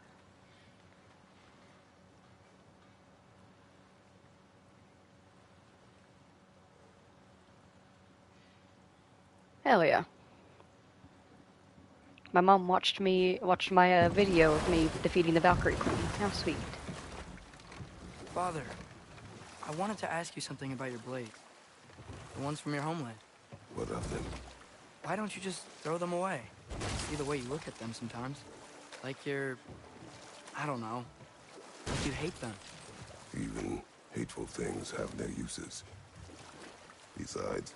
Hell yeah. My mom watched my video of me defeating the Valkyrie Queen. How sweet. Father, I wanted to ask you something about your blades. The ones from your homeland. What of them? Why don't you just throw them away? I see the way you look at them sometimes. Like you're... I don't know. Like you hate them. Even hateful things have their uses. Besides,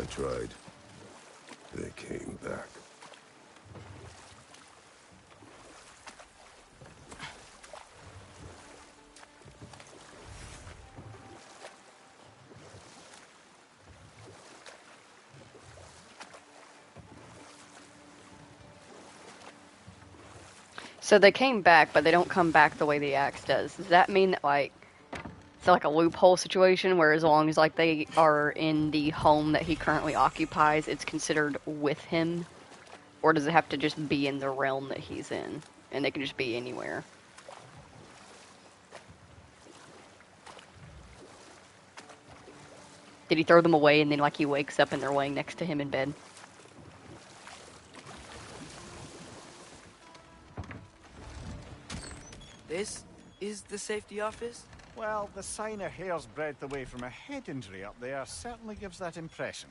I tried. They came back. So they came back, but they don't come back the way the axe does. Does that mean that, like, So like a loophole situation where as long as like they are in the home that he currently occupies, it's considered with him? Or does it have to just be in the realm that he's in? And they can just be anywhere? Did he throw them away and then like he wakes up and they're laying next to him in bed? This is the safety office? Well, the sign a hair's breadth away from a head injury up there certainly gives that impression.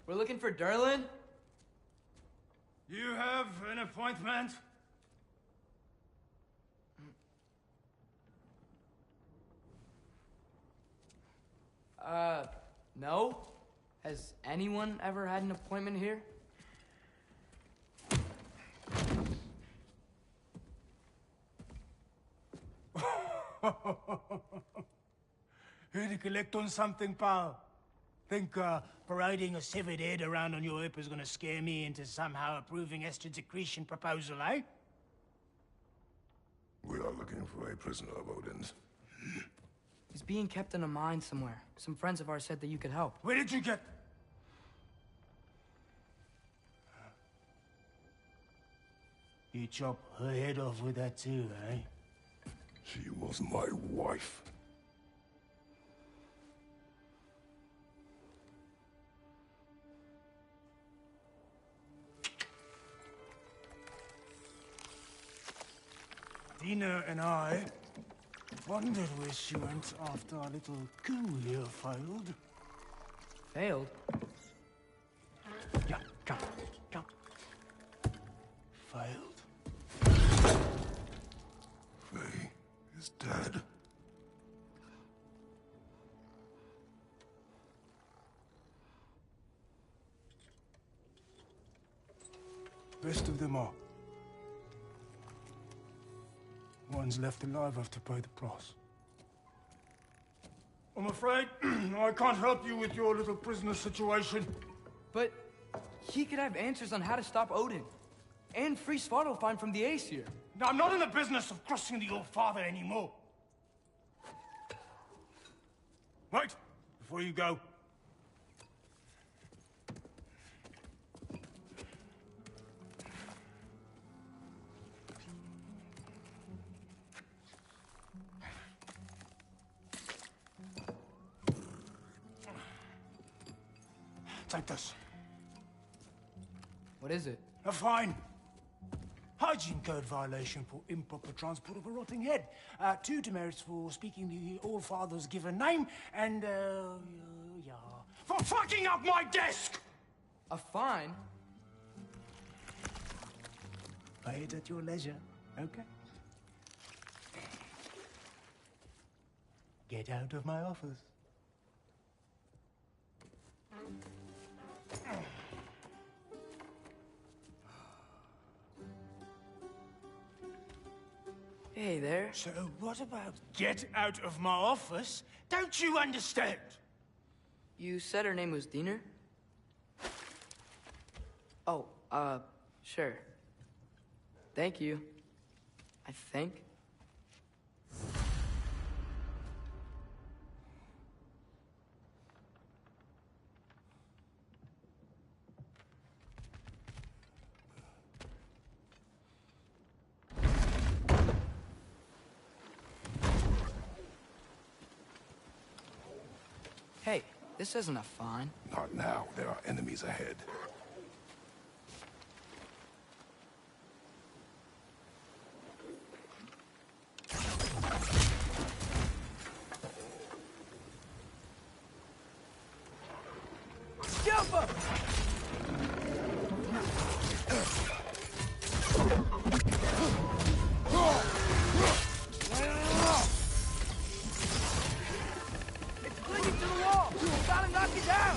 We're looking for Derlin? You have an appointment? No. Has anyone ever had an appointment here? Here to collect on something, pal? Think parading a severed head around on your hip is gonna scare me into somehow approving Esther's accretion proposal, eh? We are looking for a prisoner of Odin's. He's being kept in a mine somewhere. Some friends of ours said that you could help. Where did you get... You chop her head off with that too, eh? She was my wife. Dina and I wondered where she went after our little coup here failed. Failed? Yeah, come. Failed. Faye is dead. Rest of them are. One's left alive have to pay the price. I'm afraid I can't help you with your little prisoner situation. But he could have answers on how to stop Odin. And free Svartalfheim from the Aesir. Now, I'm not in the business of crossing the Old Father anymore. Right, before you go. Take this. What is it? A fine. Hygiene code violation for improper transport of a rotting head. 2 demerits for speaking the All Father's given name, and, yeah. For fucking up my desk! A fine? Pay it at your leisure, okay? Get out of my office. Hey there. So what about get out of my office? Don't you understand? You said her name was Diener? Oh, sure. Thank you. I think. Hey, this isn't a fine. Not now. There are enemies ahead. Jump up! It's clinging to the wall! You gotta knock it down!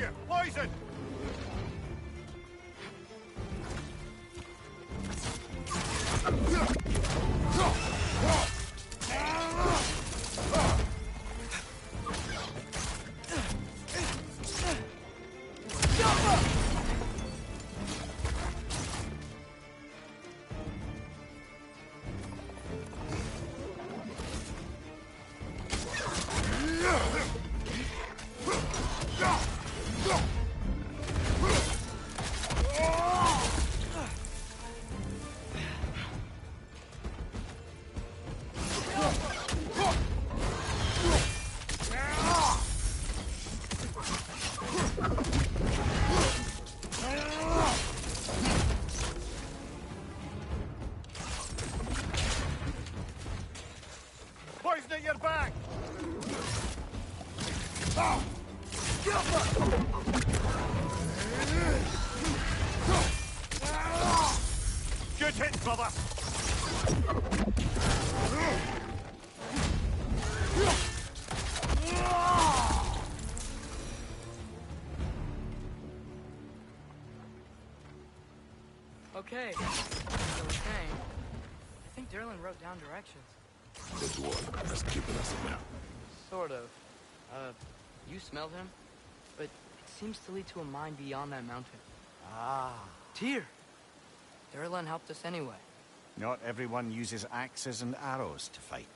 Here, poison! Poison at your back! Good hit, brother! Okay. So we're saying, I think Derlin wrote down directions. The dwarf has given us a map. Sort of. You smelled him? But it seems to lead to a mine beyond that mountain. Ah. Tyr! Derlin helped us anyway. Not everyone uses axes and arrows to fight.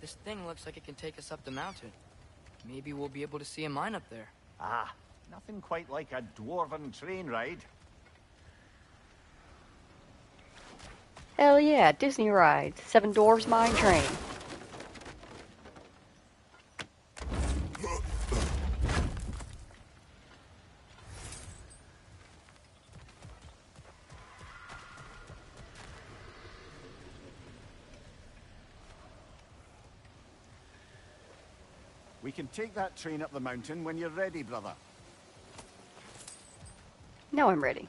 This thing looks like it can take us up the mountain. Maybe we'll be able to see a mine up there. Ah, nothing quite like a dwarven train ride. Hell yeah, Disney rides. Seven Dwarfs Mine Train. We can take that train up the mountain when you're ready, brother. Now I'm ready.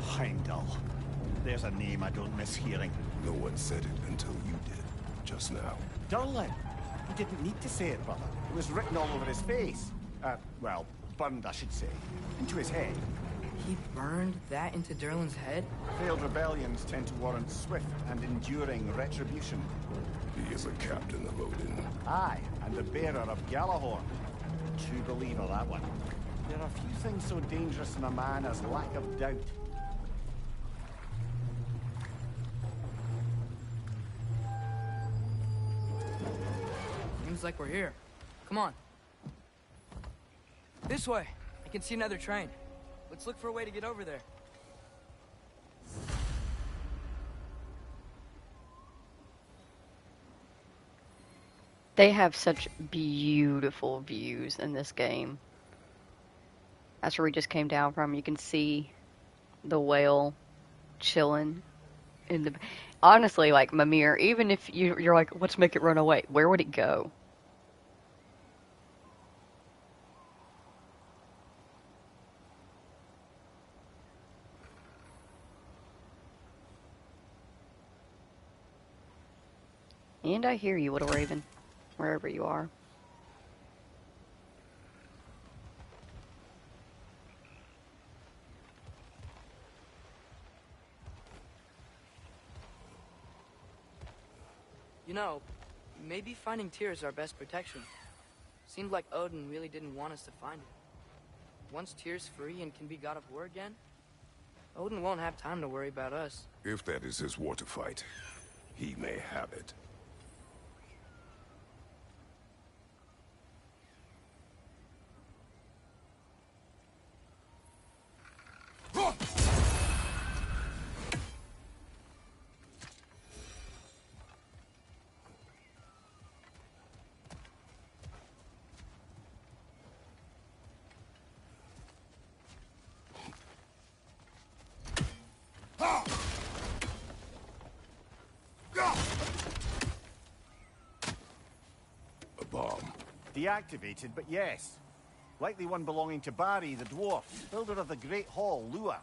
Heimdall. There's a name I don't miss hearing. No one said it until you did, just now. Durlin. He didn't need to say it, brother. It was written all over his face. Well, burned, I should say. Into his head. He burned that into Derlin's head? Failed rebellions tend to warrant swift and enduring retribution. He is a captain of Odin. Aye, and the bearer of Galahorn. True believer, that one. There are few things so dangerous in a man as lack of doubt. Seems like we're here. Come on. This way. I can see another train. Let's look for a way to get over there. They have such beautiful views in this game. That's where we just came down from. You can see the whale chilling in the... Honestly, like, Mimir, even if you're like, let's make it run away, where would it go? And I hear you, little raven, wherever you are. You know, maybe finding Tyr is our best protection. Seemed like Odin really didn't want us to find it. Once Tyr's free and can be god of war again, Odin won't have time to worry about us. If that is his war to fight, he may have it. A bomb. Deactivated, but yes. Likely one belonging to Barry, the dwarf, builder of the Great Hall, Lua.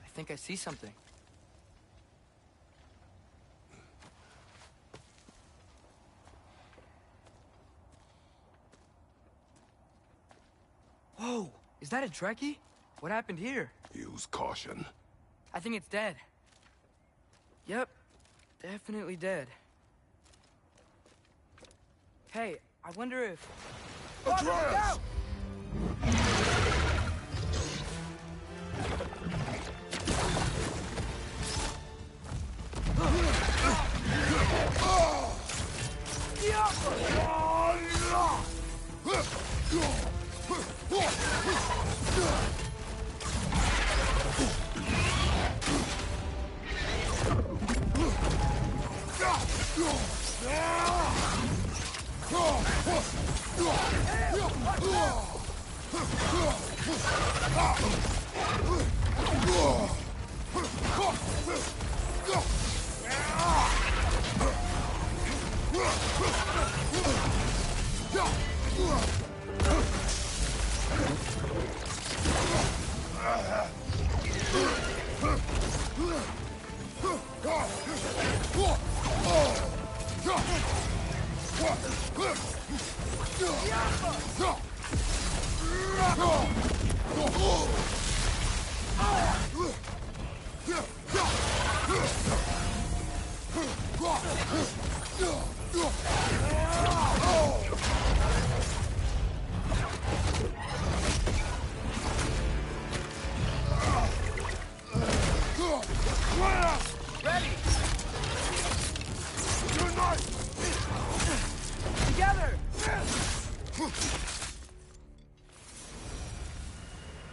I think I see something. Whoa! Is that a Trekkie? What happened here? Use caution. I think it's dead. Yep. Definitely dead. Hey, I wonder if... Atreus!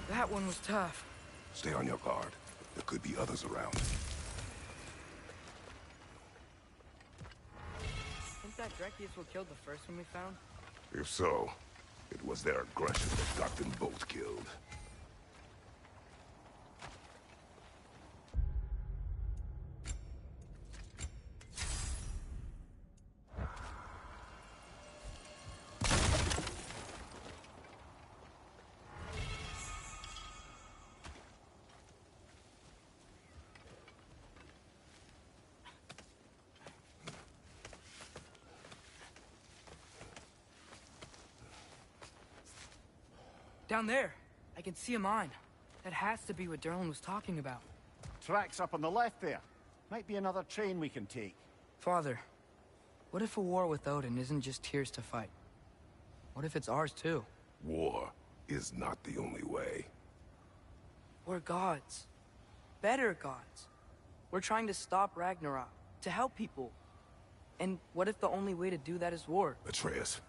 That one was tough. Stay on your guard. There could be others around. Think that Drekki is what killed the first one we found? If so, it was their aggression that got them both killed. Down there. I can see a mine. That has to be what Derlin was talking about. Tracks up on the left there. Might be another train we can take. Father, what if a war with Odin isn't just Tyr's to fight? What if it's ours too? War is not the only way. We're gods. Better gods. We're trying to stop Ragnarok, to help people. And what if the only way to do that is war? Atreus.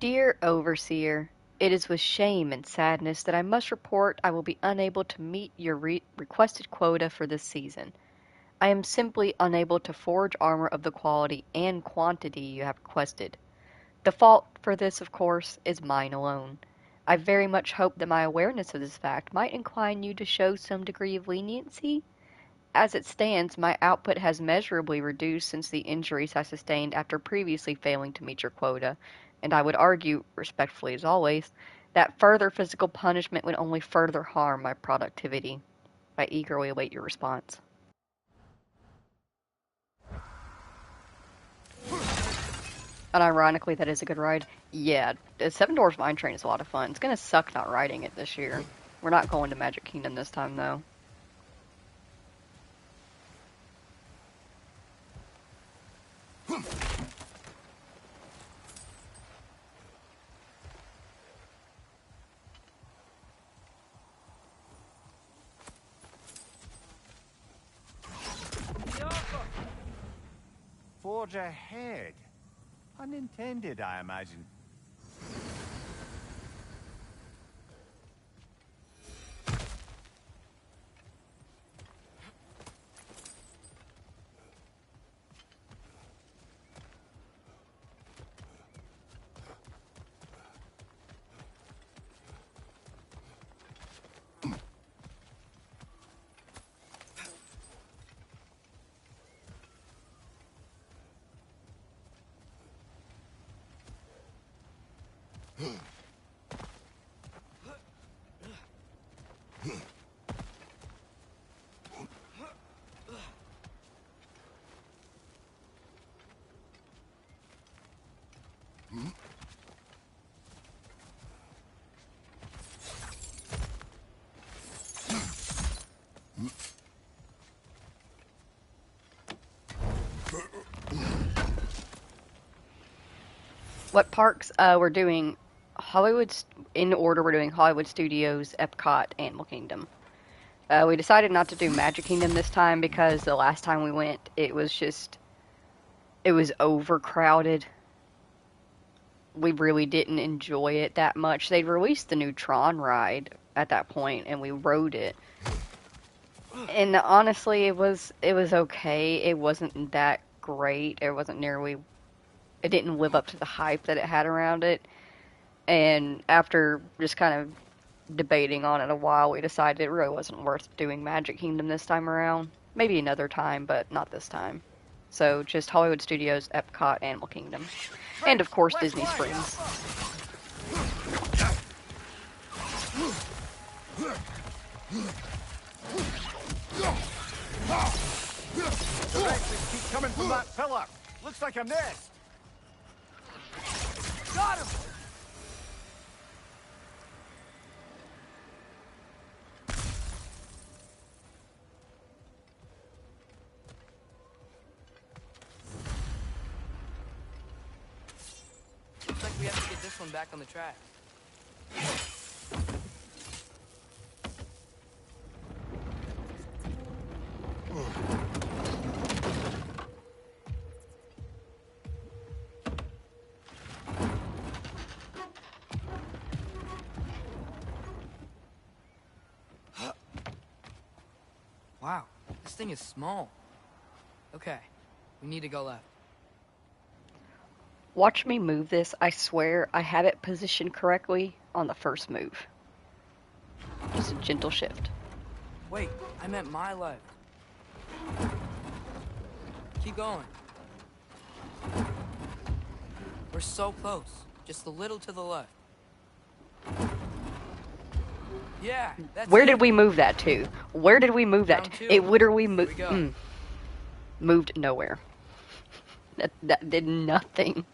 Dear Overseer, it is with shame and sadness that I must report I will be unable to meet your requested quota for this season. I am simply unable to forge armor of the quality and quantity you have requested. The fault for this, of course, is mine alone. I very much hope that my awareness of this fact might incline you to show some degree of leniency. As it stands, my output has measurably reduced since the injuries I sustained after previously failing to meet your quota, and I would argue, respectfully as always, that further physical punishment would only further harm my productivity. I eagerly await your response. Unironically, that is a good ride. Yeah, the Seven Dwarfs Mine Train is a lot of fun. It's gonna suck not riding it this year. We're not going to Magic Kingdom this time, though. Forge ahead. Unintended, I imagine. What parks we're doing? In order, we're doing Hollywood Studios, Epcot, Animal Kingdom. We decided not to do Magic Kingdom this time because the last time we went, it was overcrowded. We really didn't enjoy it that much. They'd released the new Tron ride at that point, and we rode it. And honestly, it was okay. It wasn't that great. It didn't live up to the hype that it had around it. And after just kind of debating on it a while, we decided it really wasn't worth doing Magic Kingdom this time around. Maybe another time, but not this time. So just Hollywood Studios, Epcot, Animal Kingdom. And of course, Disney Springs. Branches keep coming from that pillar. Looks like a nest. Got him! Looks like we have to get this one back on the track. Wow, this thing is small. Okay, we need to go left. Watch me move this. I swear I have it positioned correctly on the first move. Just a gentle shift. Wait, I meant my left. Keep going. We're so close. Just a little to the left. Yeah, that's Where it. did we move that to? Where did we move that Round to? two. It literally Here we go. moved nowhere. That did nothing.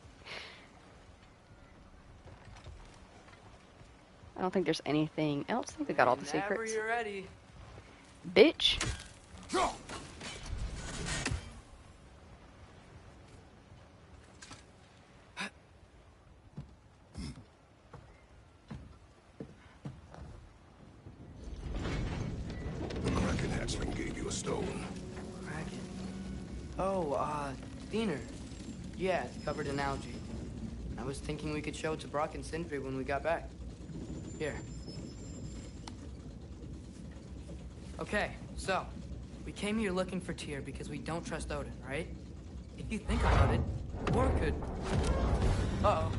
I don't think there's anything else. I think we got all the Whenever secrets. you're ready. Bitch. The Kraken hatchling gave you a stone. Kraken. Oh, Diener. Yeah, it's covered in algae. I was thinking we could show it to Brock and Sindri when we got back. Here. Okay, so, we came here looking for Tyr because we don't trust Odin, right? If you think about it, war could... Uh-oh.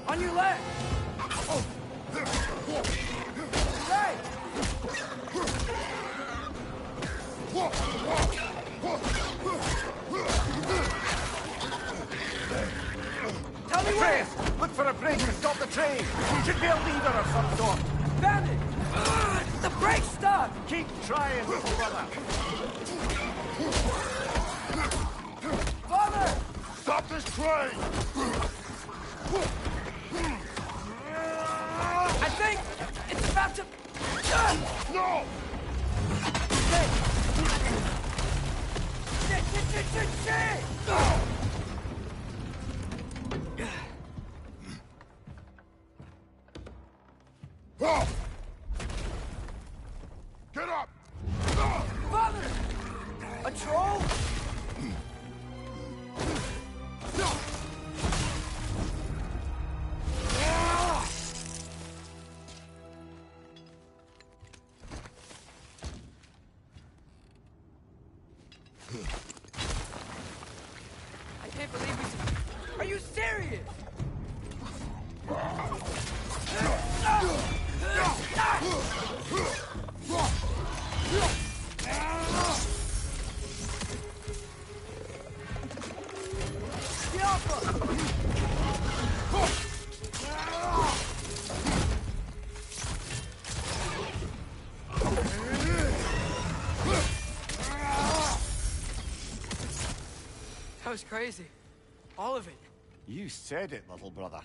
On your left! Oh! Right! Tell me where! Look for a break to stop the train! Should be a leader of some sort! Found it! The brake stuck! Keep trying, little brother! Father! Stop this train! I think it's about to... No! Shit! Oh! Get up! Father! A troll? I can't believe we... Are you serious? That was crazy. All of it. You said it, little brother.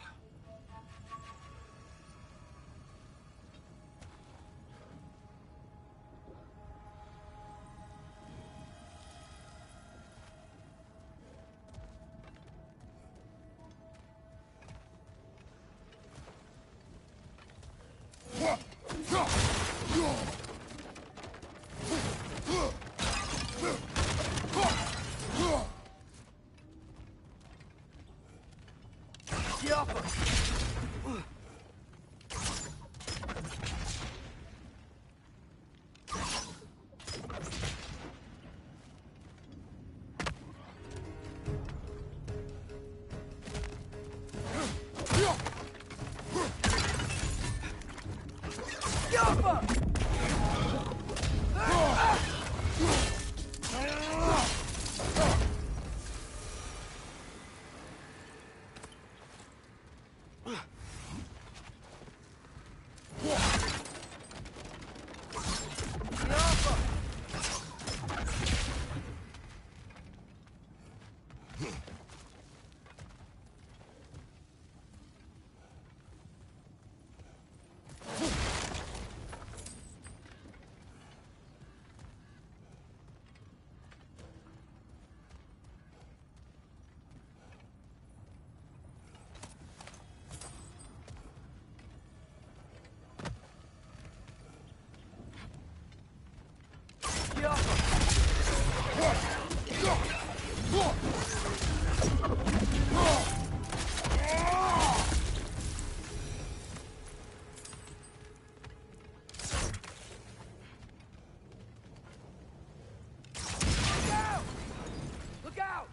Look out!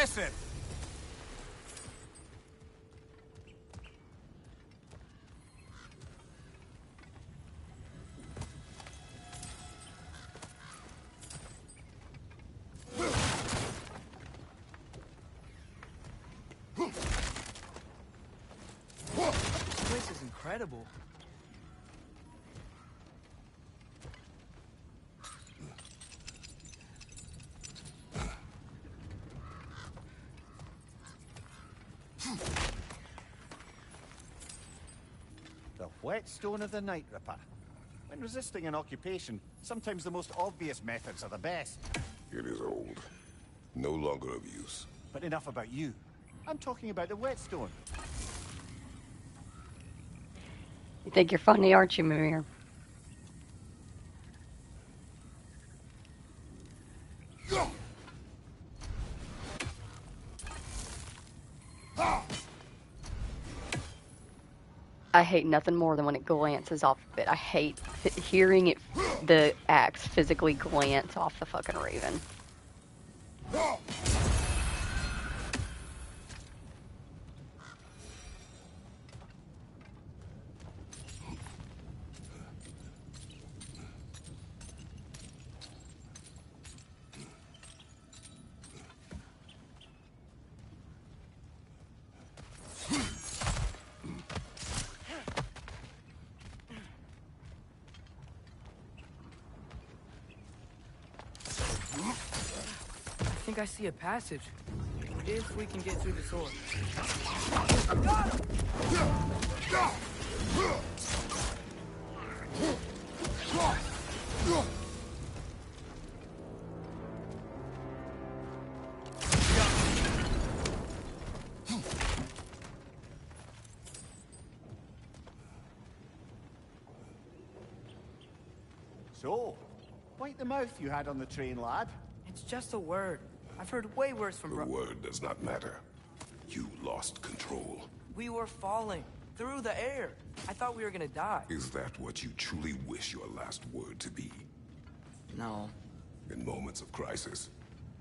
Impressive! incredible. The whetstone of the Night Ripper. When resisting an occupation, sometimes the most obvious methods are the best. It is old. No longer of use. But enough about you. I'm talking about the whetstone. You think you're funny, aren't you, Mimir? I hate nothing more than when it glances off of it. I hate hearing it, the axe physically glance off the fucking raven. I think I see a passage. If we can get through the sword. So, wipe the mouth you had on the train, lad. It's just a word. I've heard way worse from The word does not matter. You lost control. We were falling through the air. I thought we were gonna die. Is that what you truly wish your last word to be? No. In moments of crisis,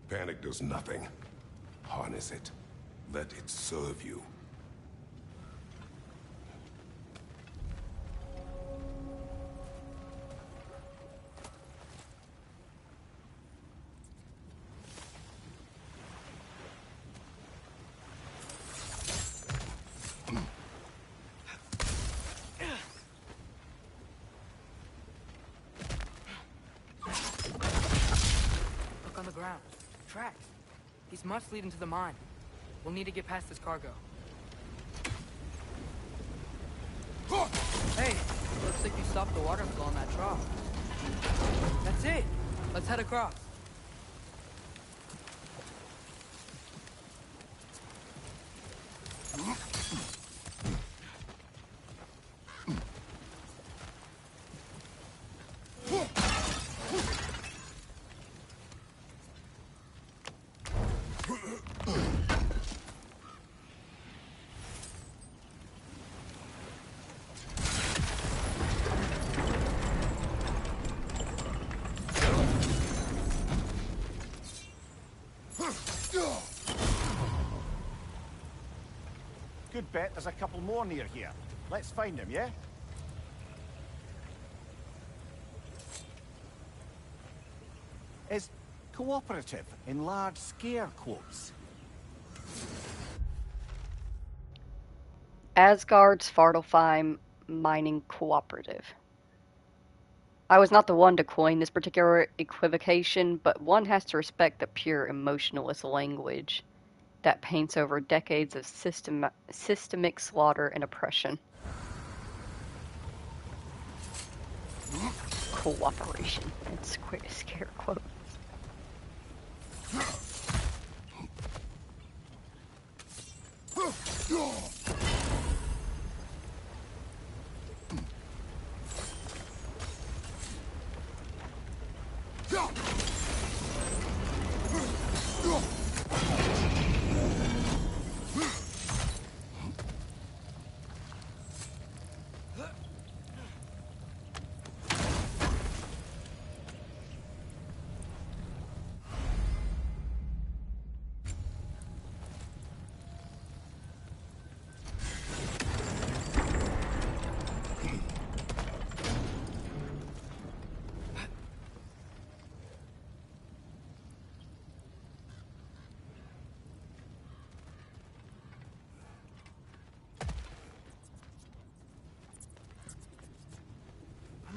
panic does nothing. Harness it. Let it serve you. Look on the ground. Tracks. These must lead into the mine. We'll need to get past this cargo. Hey, looks like you stopped the water flow on that trough. That's it. Let's head across. Good bet there's a couple more near here. Let's find them, yeah? Is cooperative in large scare quotes? Asgard's Svartalfheim Mining Cooperative. I was not the one to coin this particular equivocation, but one has to respect the pure emotionless language that paints over decades of systemic slaughter and oppression. Cooperation. It's scare quotes.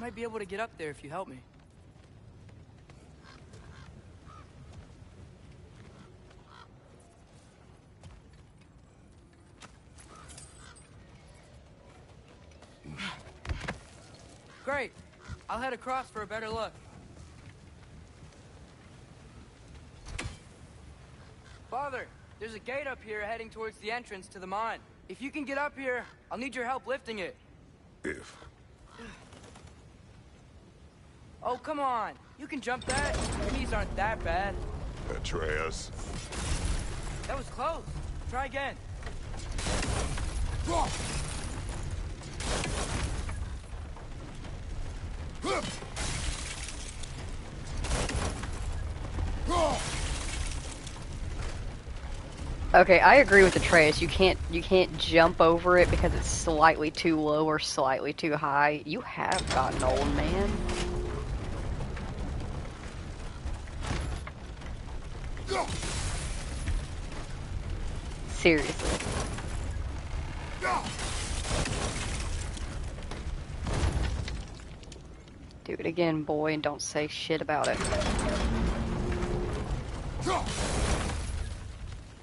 might be able to get up there if you help me. Great. I'll head across for a better look. Father, there's a gate up here heading towards the entrance to the mine. If you can get up here, I'll need your help lifting it. If. Oh, come on. You can jump that. Your knees aren't that bad. Atreus. That was close. Try again. Okay, I agree with Atreus. You can't jump over it because it's slightly too low or slightly too high. You have gotten old, man. Seriously. Do it again, boy, and don't say shit about it.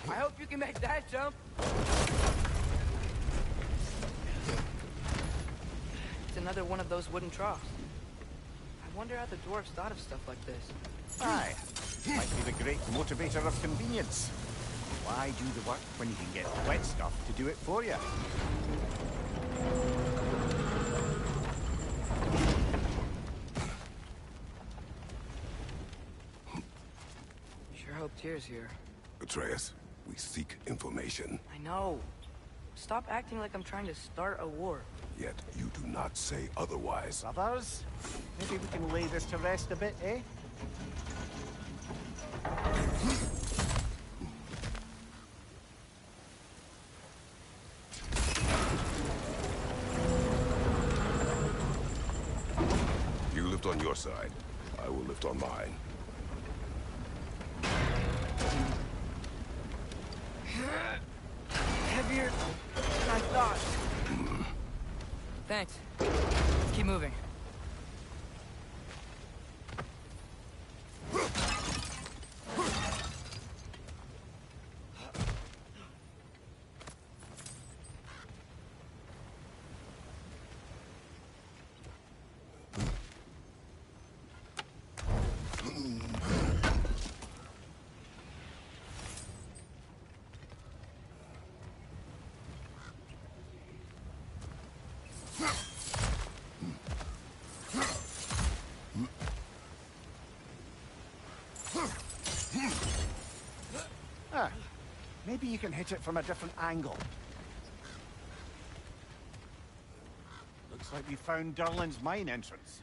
I hope you can make that jump. It's another one of those wooden troughs. I wonder how the dwarves thought of stuff like this. Aye. Might be the great motivator of convenience. Why do the work when you can get wet stuff to do it for you? Sure hope Tyr's here. Atreus, we seek information. I know. Stop acting like I'm trying to start a war. Yet you do not say otherwise. Brothers, maybe we can lay this to rest a bit, eh? You lift on your side. I will lift on mine. Heavier than I thought. Thanks. Let's keep moving. Maybe you can hit it from a different angle. Looks like we found Durlin's mine entrance.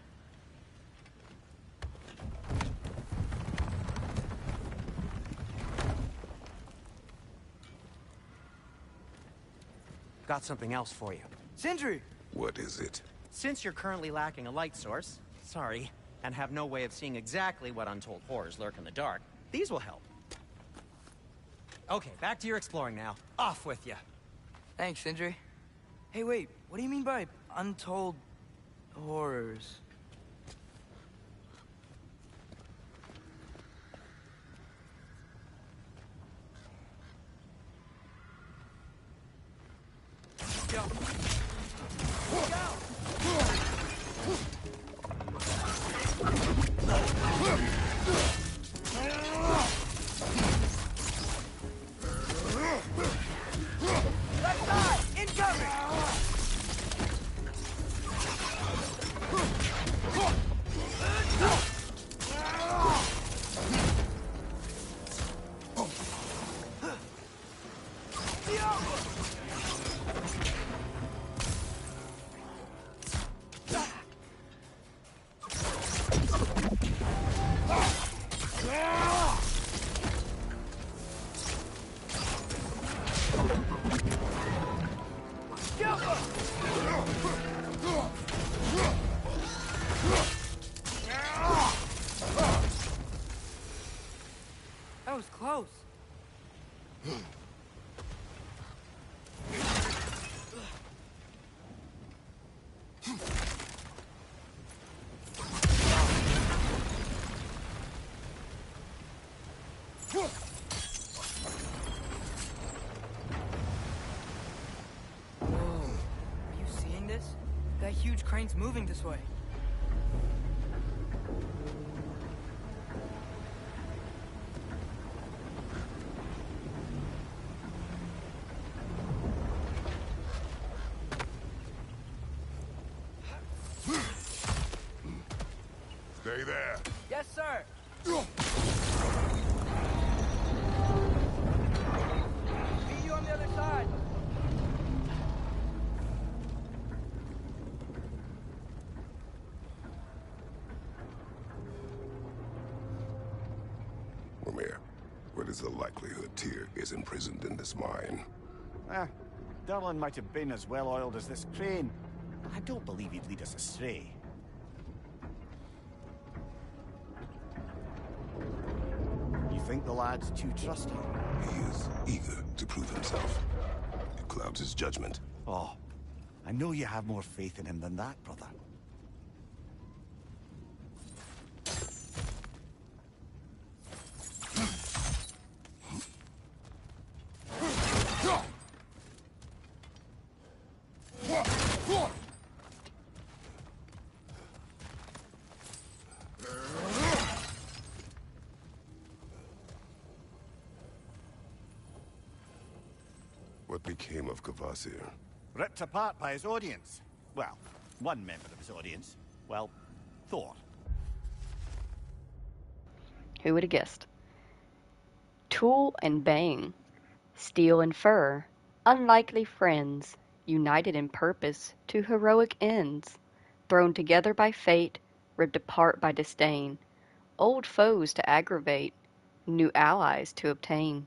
Got something else for you. Sindri! What is it? Since you're currently lacking a light source, sorry, and have no way of seeing exactly what untold horrors lurk in the dark, these will help. Okay, back to your exploring now. Off with you. Thanks, Sindri. Hey, wait. What do you mean by untold horrors? Go. Left side! Incoming! That was close. huge cranes moving this way. Stay there. Yes, sir. Meet you on the other side. Lemire, what is the likelihood Tyr is imprisoned in this mine? Durlin might have been as well oiled as this crane. I don't believe he'd lead us astray. You think the lad's too trusting? He is eager to prove himself. It clouds his judgment. Oh, I know you have more faith in him than that, brother. What became of Kvasir? Ripped apart by his audience. Well, one member of his audience. Well, Thor. Who would have guessed? Tool and Bane, steel and fur, unlikely friends, united in purpose to heroic ends, thrown together by fate, ripped apart by disdain, old foes to aggravate, new allies to obtain,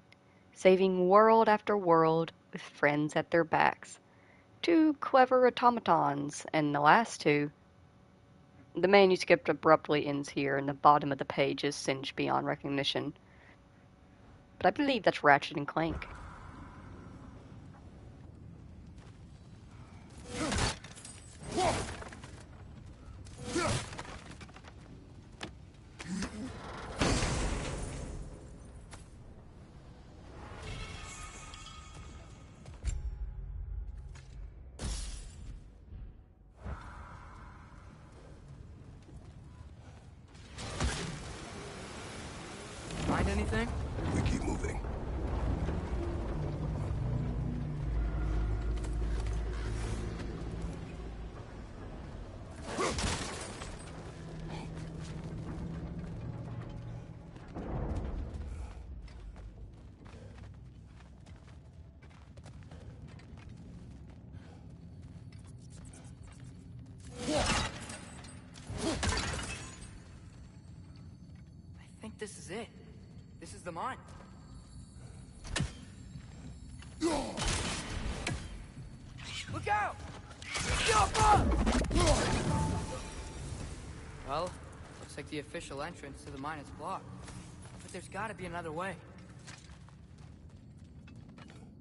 saving world after world with friends at their backs. Two clever automatons, and the last two. The manuscript abruptly ends here, and the bottom of the page is singed beyond recognition. But I believe that's Ratchet and Clank. Find anything? We keep moving. I think this is it. This is the mine. Look out! Well, looks like the official entrance to the mine is blocked. But there's gotta be another way.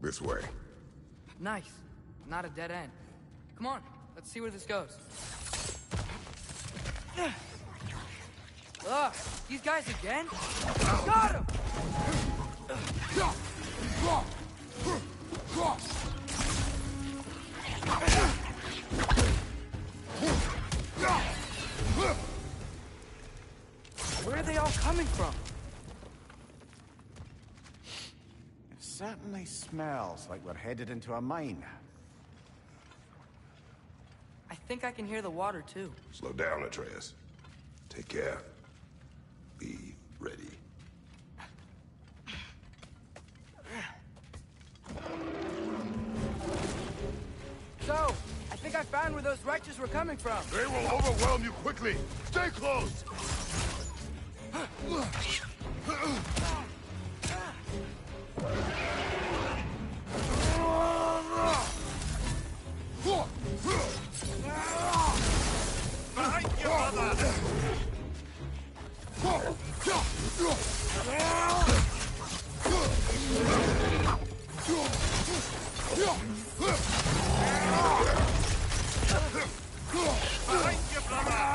This way. Nice. Not a dead end. Come on, let's see where this goes. Ugh, these guys again? Got him! Where are they all coming from? It certainly smells like we're headed into a mine. I think I can hear the water too. Slow down, Atreus. Take care. Be ready. So, I think I found where those wretches were coming from. They will overwhelm you quickly. Stay close. Behind you, brother! Behind you, brother!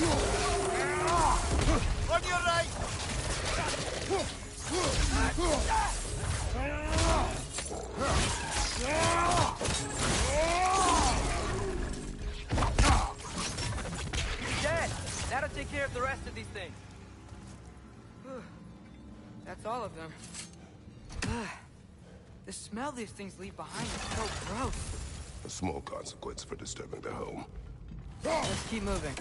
On your right! Dead! That'll take care of the rest of these things. That's all of them. The smell these things leave behind is so gross. A small consequence for disturbing their home. Let's keep moving.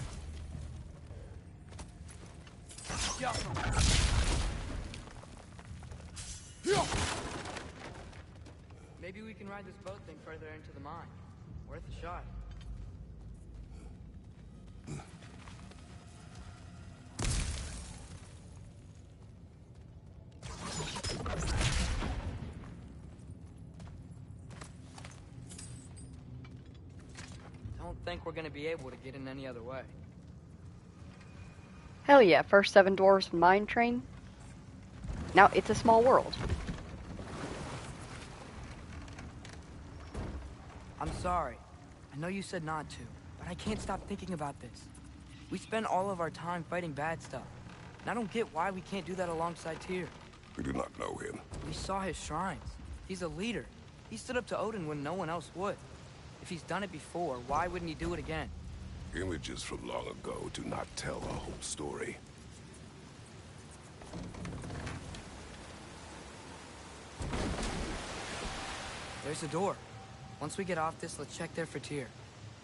Maybe we can ride this boat thing further into the mine. Worth a shot. Don't think we're gonna be able to get in any other way. Hell yeah, first 7 dwarves mine train. Now it's a small world. I'm sorry. I know you said not to, but I can't stop thinking about this. We spend all of our time fighting bad stuff. And I don't get why we can't do that alongside Tyr. We do not know him. We saw his shrines. He's a leader. He stood up to Odin when no one else would. If he's done it before, why wouldn't he do it again? Images from long ago do not tell the whole story. There's a door. Once we get off this, let's check there for Tyr.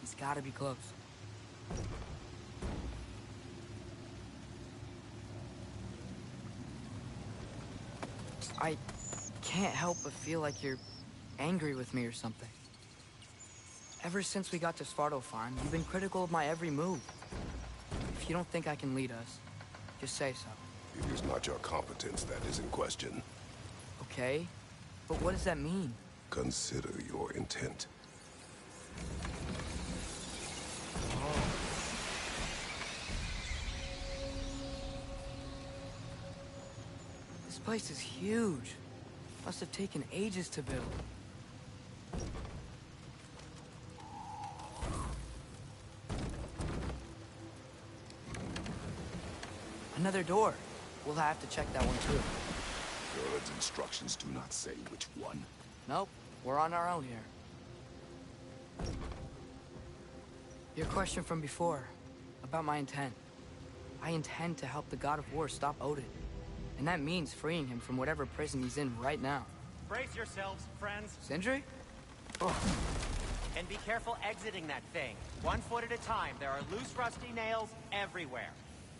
He's gotta be close. I can't help but feel like you're angry with me or something. Ever since we got to Svartalfheim, you've been critical of my every move. If you don't think I can lead us, just say so. It is not your competence that is in question. Okay? But what does that mean? Consider your intent. This place is huge. Must have taken ages to build. Another door. We'll have to check that one too. God's instructions do not say which one. Nope, we're on our own here. Your question from before, about my intent. I intend to help the God of War stop Odin. And that means freeing him from whatever prison he's in right now. Brace yourselves, friends. Sindri? And be careful exiting that thing. 1 foot at a time. There are loose, rusty nails everywhere.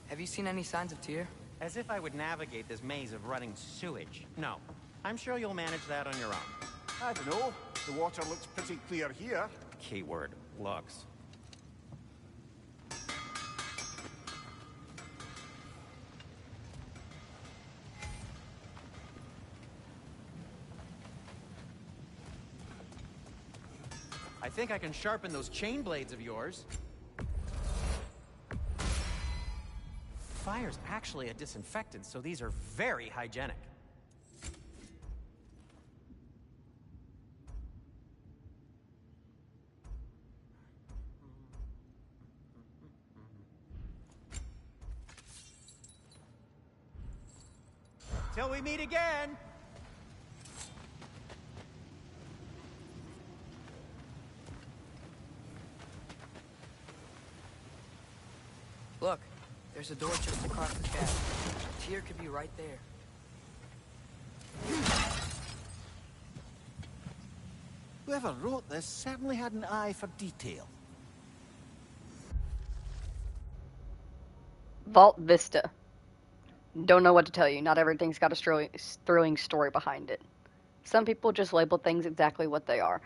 Have you seen any signs of Tyr? As if I would navigate this maze of running sewage. No. I'm sure you'll manage that on your own. I don't know. The water looks pretty clear here. Keyword, looks. I think I can sharpen those chain blades of yours. Fire's actually a disinfectant, so these are very hygienic. Till we meet again! Look, there's a door just across the gap. Tyr could be right there. Whoever wrote this certainly had an eye for detail. Vault Vista. Don't know what to tell you. Not everything's got a thrilling story behind it. Some people just label things exactly what they are.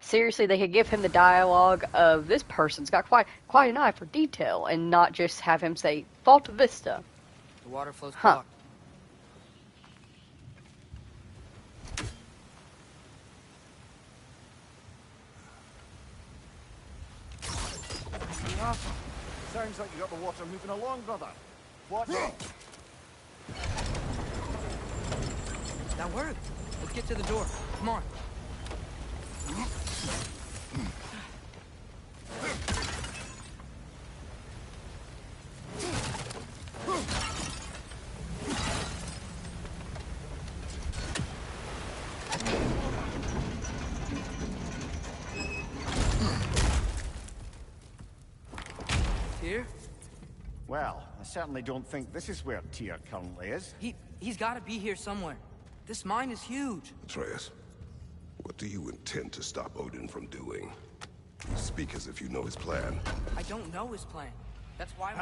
Seriously, they could give him the dialogue of this person's got quite an eye for detail and not just have him say Vault Vista. The water flow's blocked. Awesome. Sounds like you got the water moving along, brother. What? That worked. Let's get to the door. Come on. Tyr? Well, I certainly don't think this is where Tyr currently is. He's gotta be here somewhere. This mine is huge. Atreus, what do you intend to stop Odin from doing? You speak as if you know his plan. I don't know his plan. That's why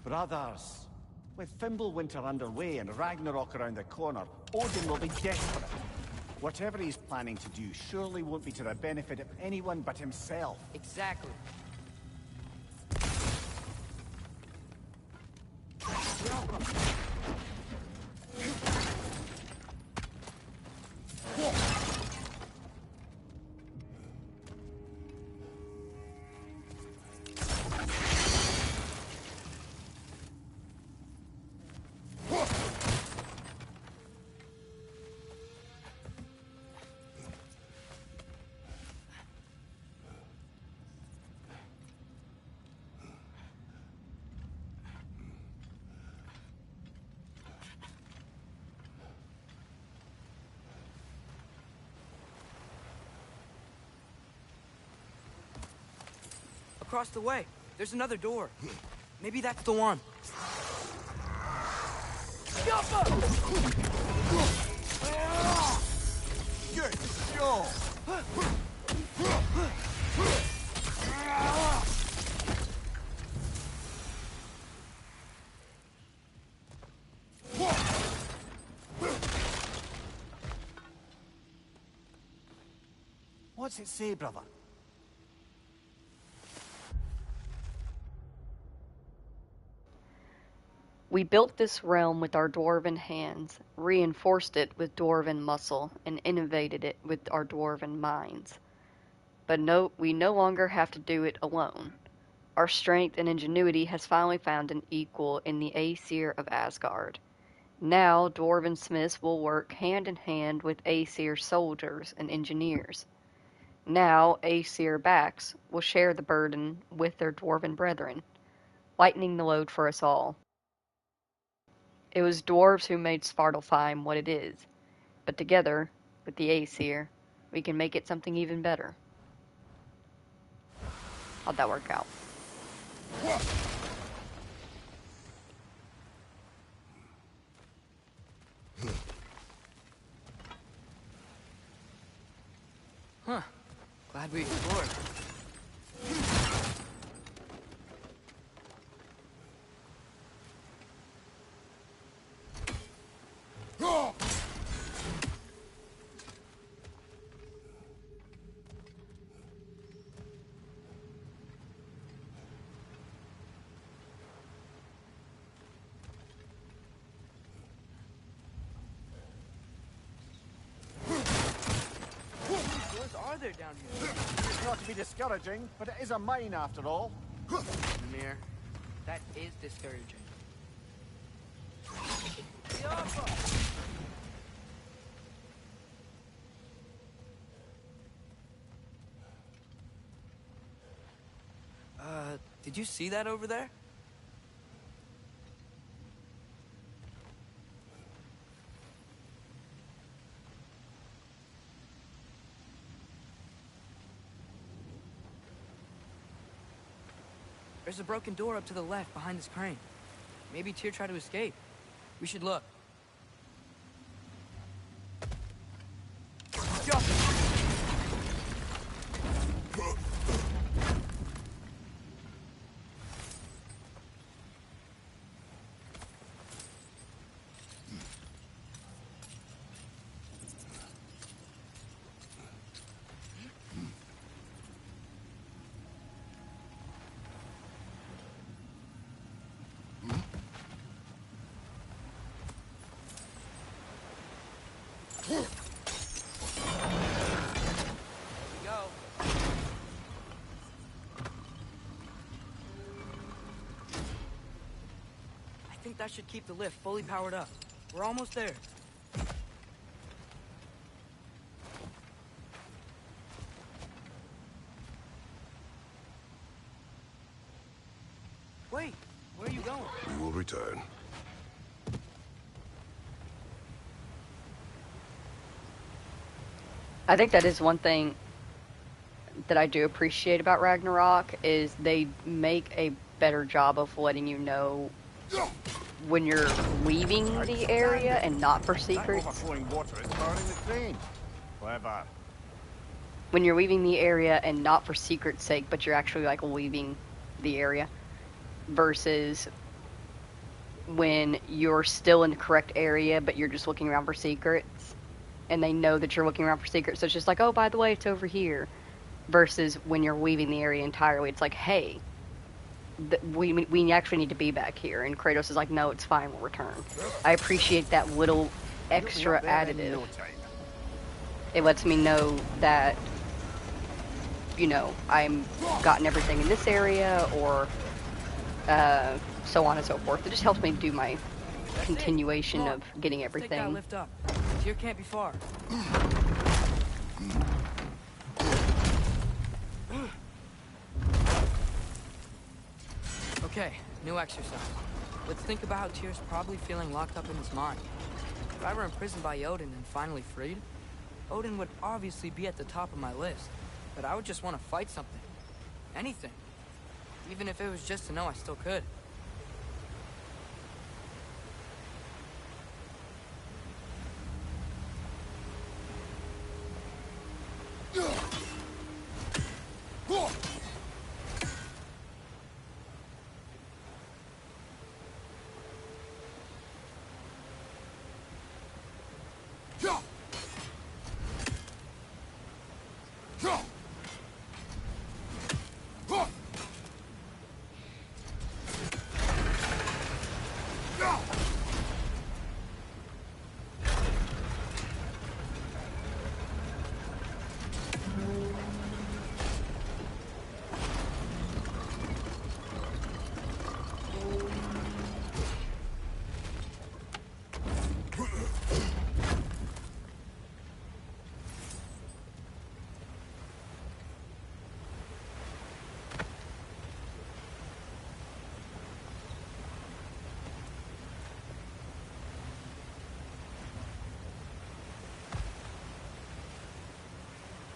Brothers, with Fimbulwinter underway and Ragnarok around the corner, Odin will be desperate. Whatever he's planning to do surely won't be to the benefit of anyone but himself. Exactly. Across the way, there's another door. Maybe that's the one. Good show! What's it say, brother? We built this realm with our dwarven hands, reinforced it with dwarven muscle, and innovated it with our dwarven minds. But we no longer have to do it alone. Our strength and ingenuity has finally found an equal in the Aesir of Asgard. Now dwarven smiths will work hand in hand with Aesir soldiers and engineers. Now Aesir backs will share the burden with their dwarven brethren, lightening the load for us all. It was dwarves who made Svartalfheim what it is, but together, with the Aesir, we can make it something even better. How'd that work out? Huh. Glad we explored. What are there down here? It's not to be discouraging, but it is a mine after all. Mimir, that is discouraging. Did you see that over there? There's a broken door up to the left behind this crane. Maybe Tyr tried to escape. We should look. Jump! Here we go. I think that should keep the lift fully powered up. We're almost there. Wait, where are you going? We will return. I think that is one thing that I do appreciate about Ragnarok is they make a better job of letting you know when you're leaving the area and not for That secrets. overflowing water is powering the crane. Clever. When you're leaving the area and not for secret's sake, but you're actually like leaving the area, versus when you're still in the correct area but you're just looking around for secrets, and they know that you're looking around for secrets, so it's just like, oh, by the way, it's over here. Versus when you're leaving the area entirely, it's like, hey, we actually need to be back here, and Kratos is like, no, it's fine, we'll return. I appreciate that little extra additive. It lets me know that, you know, I'm gotten everything in this area, or so on and so forth. It just helps me do my continuation of getting Take that everything. lift up. Tyr can't be far. Okay, new exercise. Let's think about how Tyr's probably feeling locked up in his mind. If I were imprisoned by Odin and finally freed, Odin would obviously be at the top of my list. But I would just want to fight something. Anything. Even if it was just to know I still could.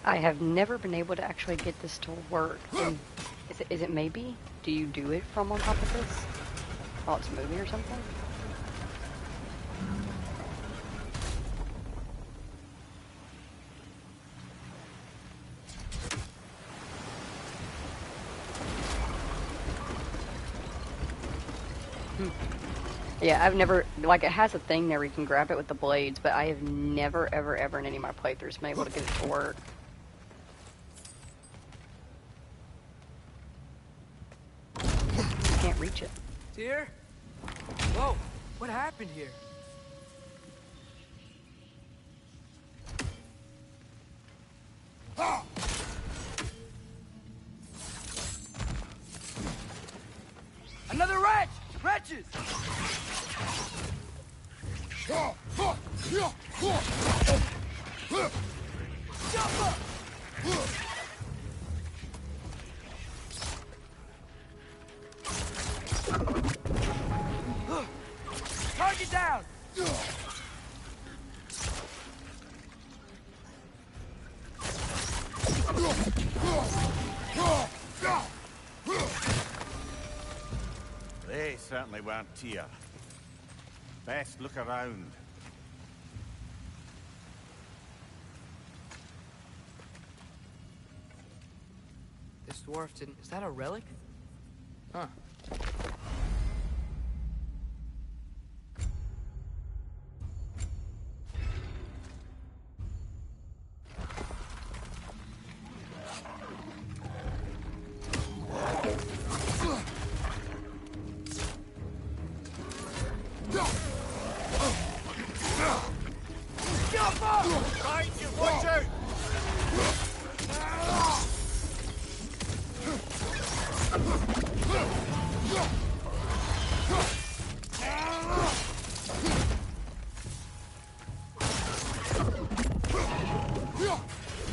I have never been able to actually get this to work. And is it maybe? Do you do it from on top of this while it's moving or something? Yeah, I've never, like, it has a thing there where you can grab it with the blades, but I have never, ever, ever in any of my playthroughs been able to get it to work. Can't reach it. Tyr? Whoa, what happened here? Another wretch! Wretches! Jump up! Target down! They certainly weren't Tyr. Best look around. This dwarf didn't... Is that a relic? Huh.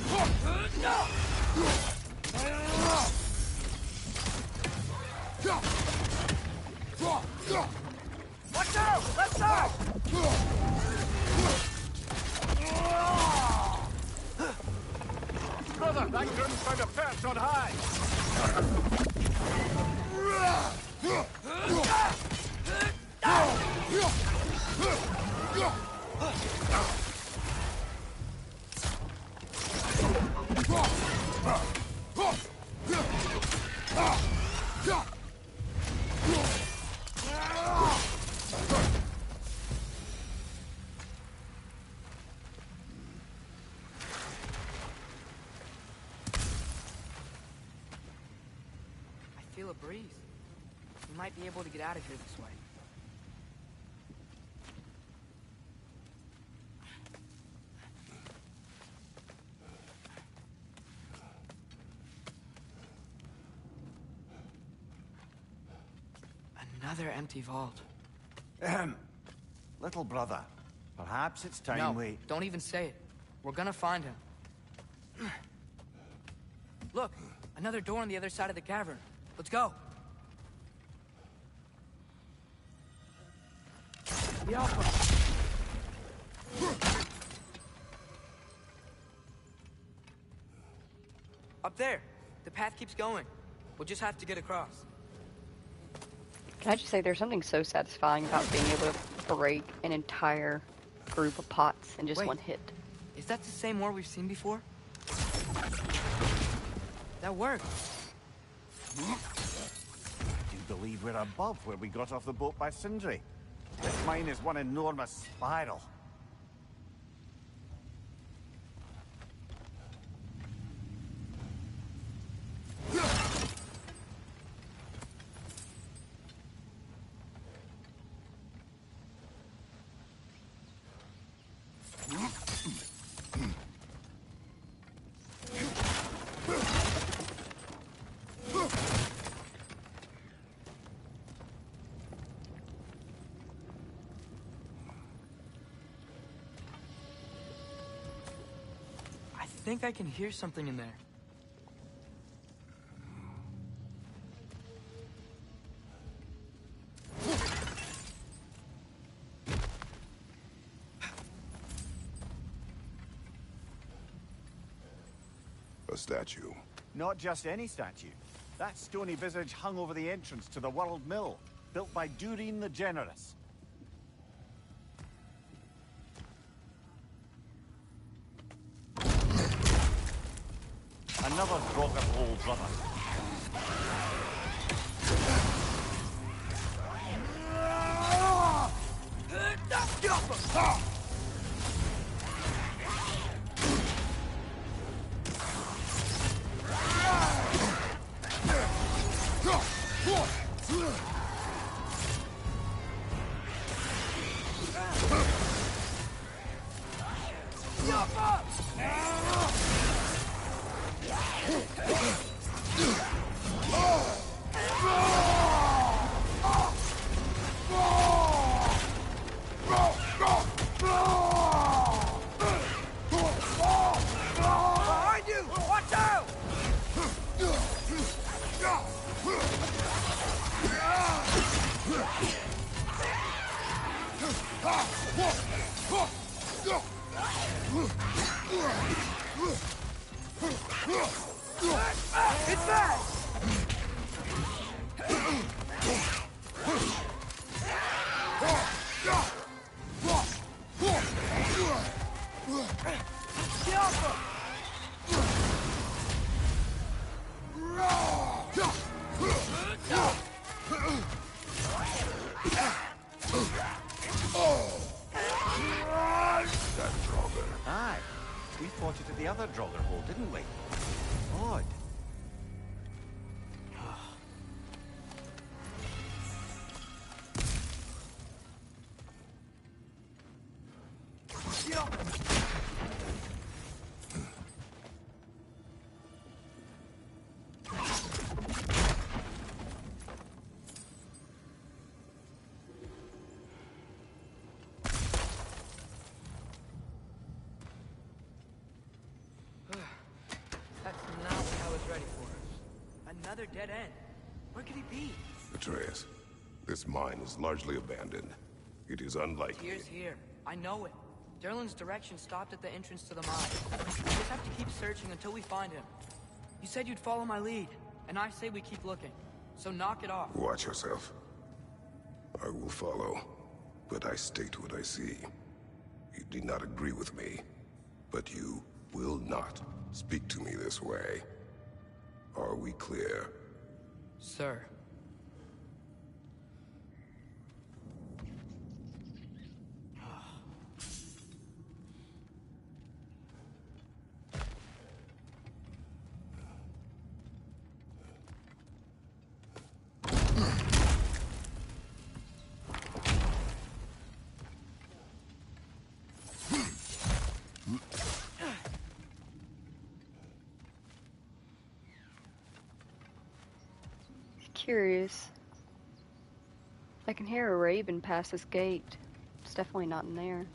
Watch out! Watch out! Left side! Brother, Langdon's found a perch on high! I feel a breeze. We might be able to get out of here this way. Another empty vault. Ahem. Little brother, perhaps it's time No, we... don't even say it. We're gonna find him. Look, another door on the other side of the cavern. Let's go. The Alpha. Up there. The path keeps going. We'll just have to get across. Can I just say there's something so satisfying about being able to break an entire group of pots in just Wait. one hit? Is that the same war we've seen before? That worked. I do believe we're above where we got off the boat by Sindri. This mine is one enormous spiral. I think I can hear something in there. A statue. Not just any statue. That stony visage hung over the entrance to the World Mill, built by Durin the Generous. Another Draugr old brother. It's back! The Alpha! That Draugr. Aye. We fought it at the other Draugr hole, didn't we? Odd. That's not what I was ready for. Another dead end. Where could he be? Atreus, this mine is largely abandoned. It is unlikely. Tyr's here. I know it. Derlin's direction stopped at the entrance to the mine. We just have to keep searching until we find him. You said you'd follow my lead, and I say we keep looking. So knock it off. Watch yourself. I will follow, but I state what I see. You do not agree with me, but you will not speak to me this way. Are we clear? Sir. Curious. I can hear a raven pass this gate. It's definitely not in there.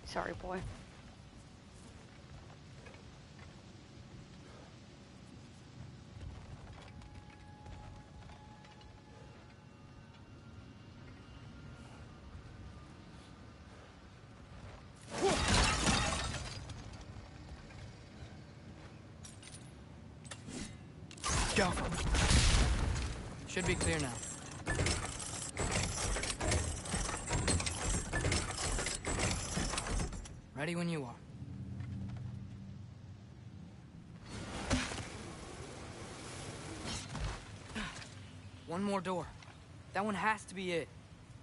Sorry, boy. Go. Should be clear now. Ready when you are. One more door. That one has to be it.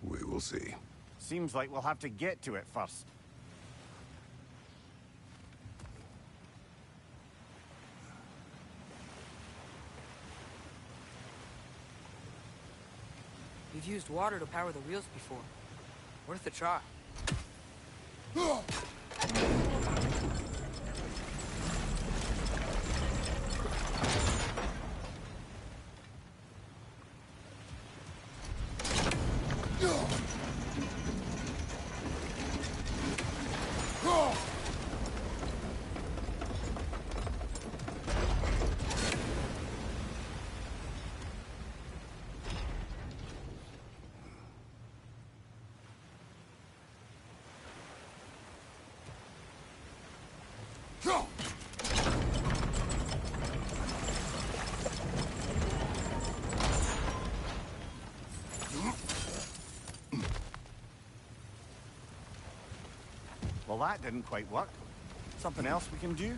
We will see. Seems like we'll have to get to it first. We've used water to power the wheels before. Worth a try. Well, that didn't quite work. Something else we can do?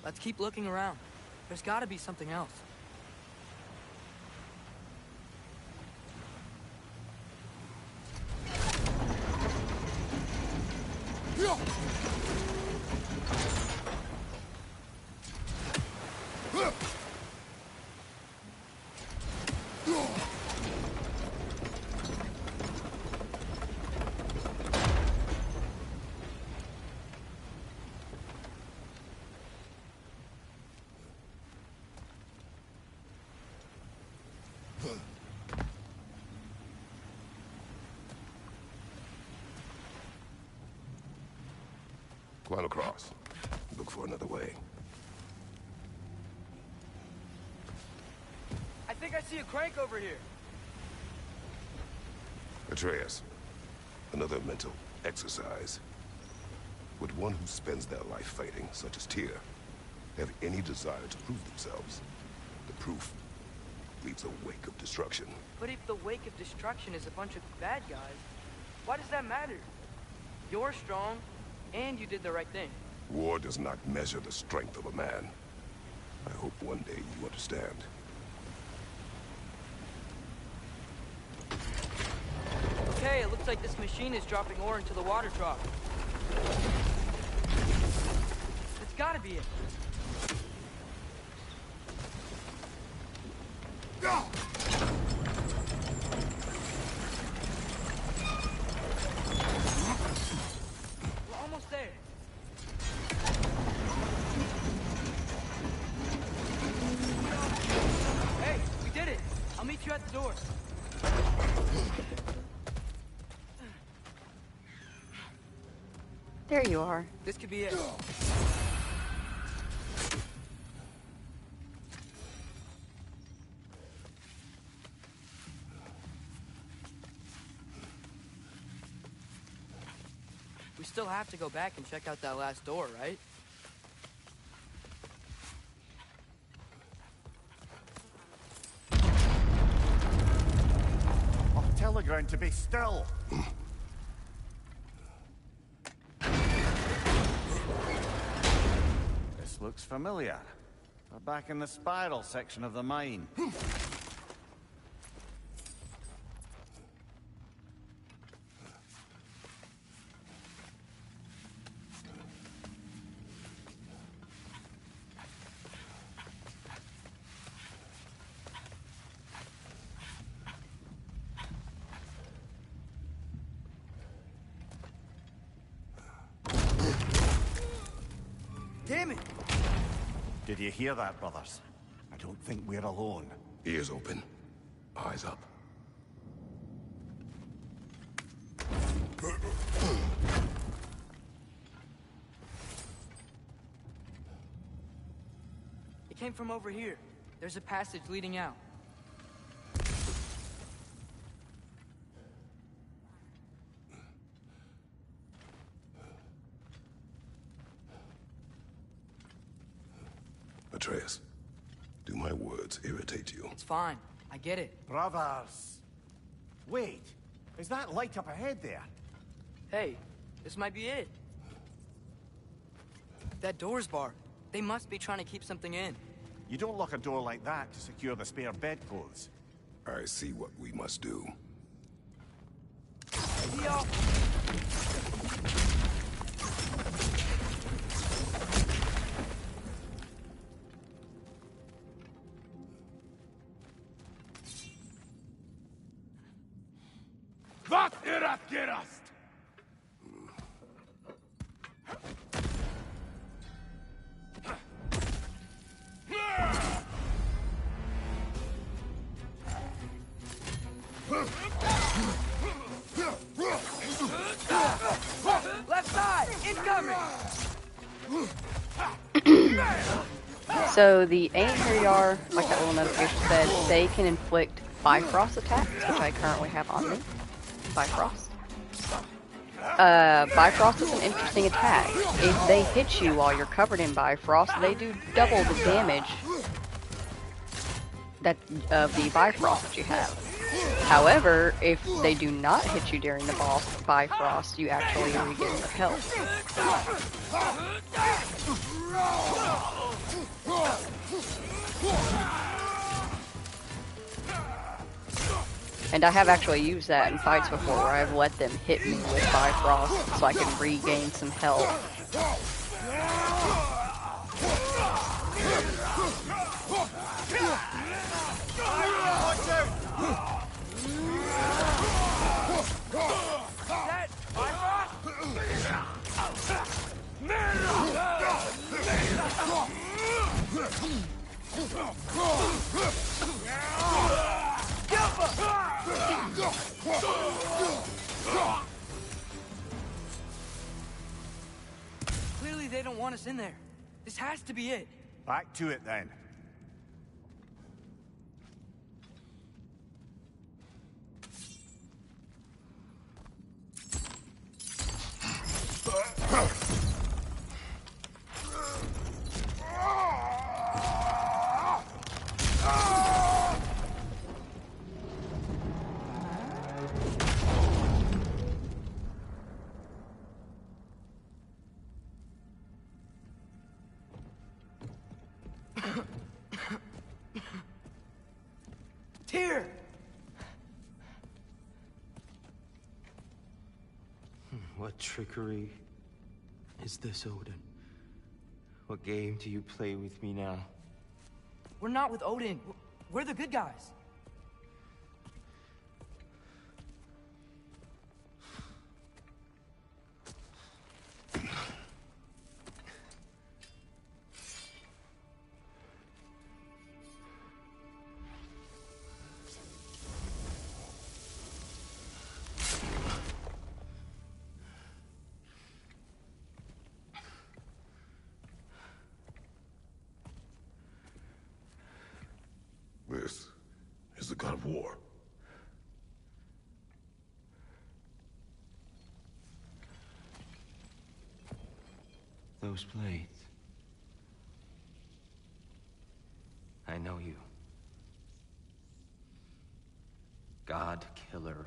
Let's keep looking around. There's gotta be something else. Climb across. Look for another way. I think I see a crank over here. Atreus, another mental exercise. Would one who spends their life fighting, such as Tyr, have any desire to prove themselves? The proof leaves a wake of destruction. But if the wake of destruction is a bunch of bad guys, why does that matter? You're strong, and you did the right thing. War does not measure the strength of a man. I hope one day you understand. Okay, it looks like this machine is dropping ore into the water trough. It's gotta be it. We're almost there. There you are. This could be it. We still have to go back and check out that last door, right? Oh, tell the ground to be still. This looks familiar. We're back in the spiral section of the mine. Damn it! Did you hear that, brothers? I don't think we're alone. Ears open. Eyes up. It came from over here. There's a passage leading out. Atreus, do my words irritate you? It's fine. I get it. Brothers! Wait, is that light up ahead there? Hey, this might be it. That door's barred. They must be trying to keep something in. You don't lock a door like that to secure the spare bedclothes. I see what we must do. Yo! Was ihr das gerast? Left side! Incoming! So the Ainheriar, like that little notification said, they can inflict Bifrost attacks, which I currently have on me. Bifrost. Bifrost is an interesting attack. If they hit you while you're covered in Bifrost, they do double the damage that of the Bifrost that you have. However, if they do not hit you during the Bifrost, you actually regain your health. And I have actually used that in fights before where I've let them hit me with Bifrost so I can regain some health. Clearly they don't want us in there. This has to be it. Back to it then. Tyr! What trickery is this, Odin? What game do you play with me now? We're not with Odin. We're the good guys. war. Those blades. I know you. God Killer.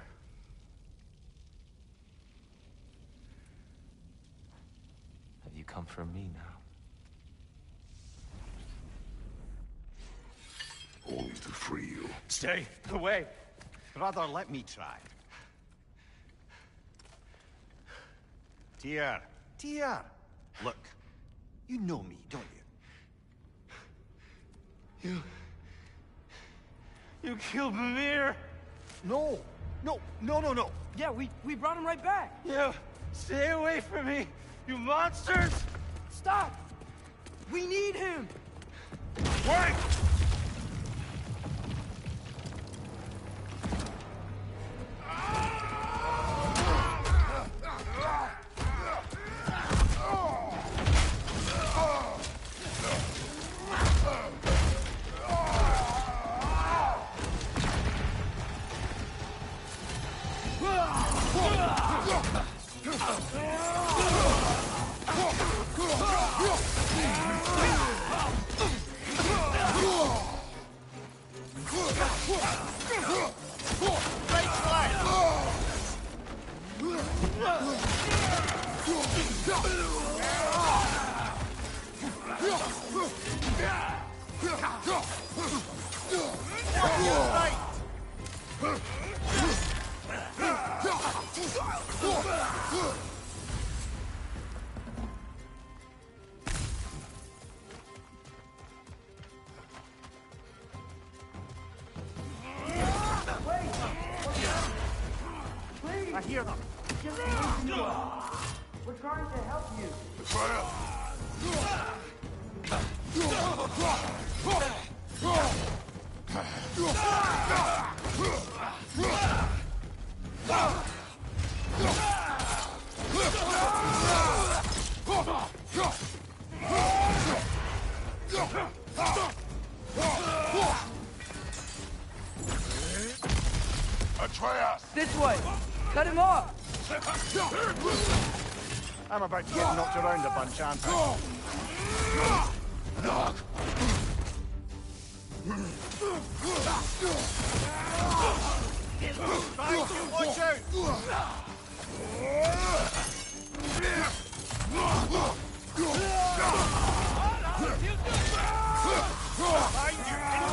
Have you come for me now? Only to free you. Stay away. Rather, let me try. Tyr. Tyr! Look, you know me, don't you? You killed Mimir! No! No! No! Yeah, we brought him right back. You stay away from me, you monsters! Stop! We need him! Wait! I hear them. We're trying to help you. Atreus! This way! Cut him off! I'm about to get knocked around a bunch, aren't I? Try to watch out! Behind you!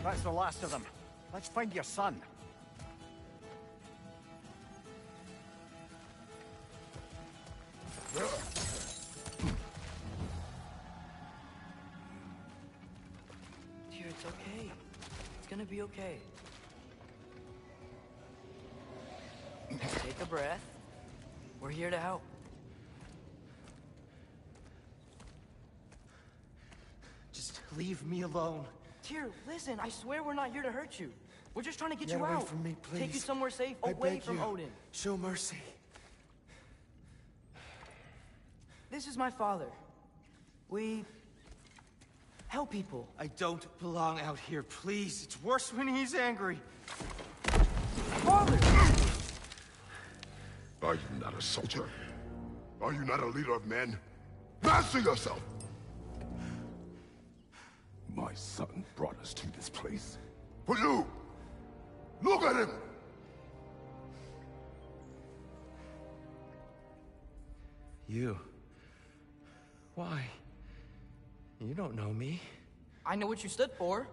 That's the last of them. Let's find your son. Dear, it's okay. It's gonna be okay. Take a breath. We're here to help. Just leave me alone. Tyr, listen, I swear we're not here to hurt you. We're just trying to get Get you away out. from me, Take you please. somewhere safe, I away beg from you. Odin. Show mercy. This is my father. We help people. I don't belong out here, please. It's worse when he's angry. Father! Are you not a soldier? Are you not a leader of men? Master yourself! My son brought us to this place. For you! Look at him! You? Why? You don't know me. I know what you stood for.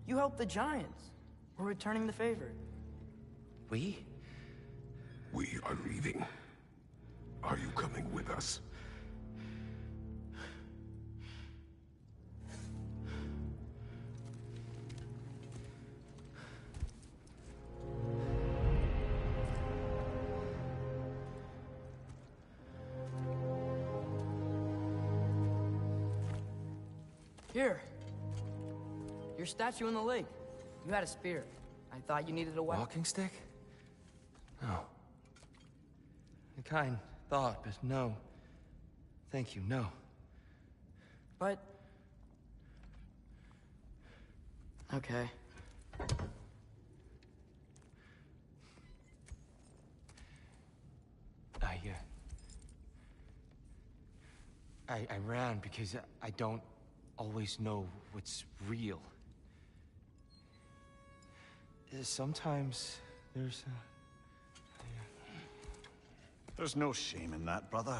You helped the Giants. We're returning the favor. We? We are leaving. Are you coming with us? Here. Your statue in the lake. You had a spear. I thought you needed a weapon. Walking stick? No. A kind thought, but no. Thank you, no. But... Okay. I ran because I don't always know what's real. Sometimes there's There's no shame in that, brother.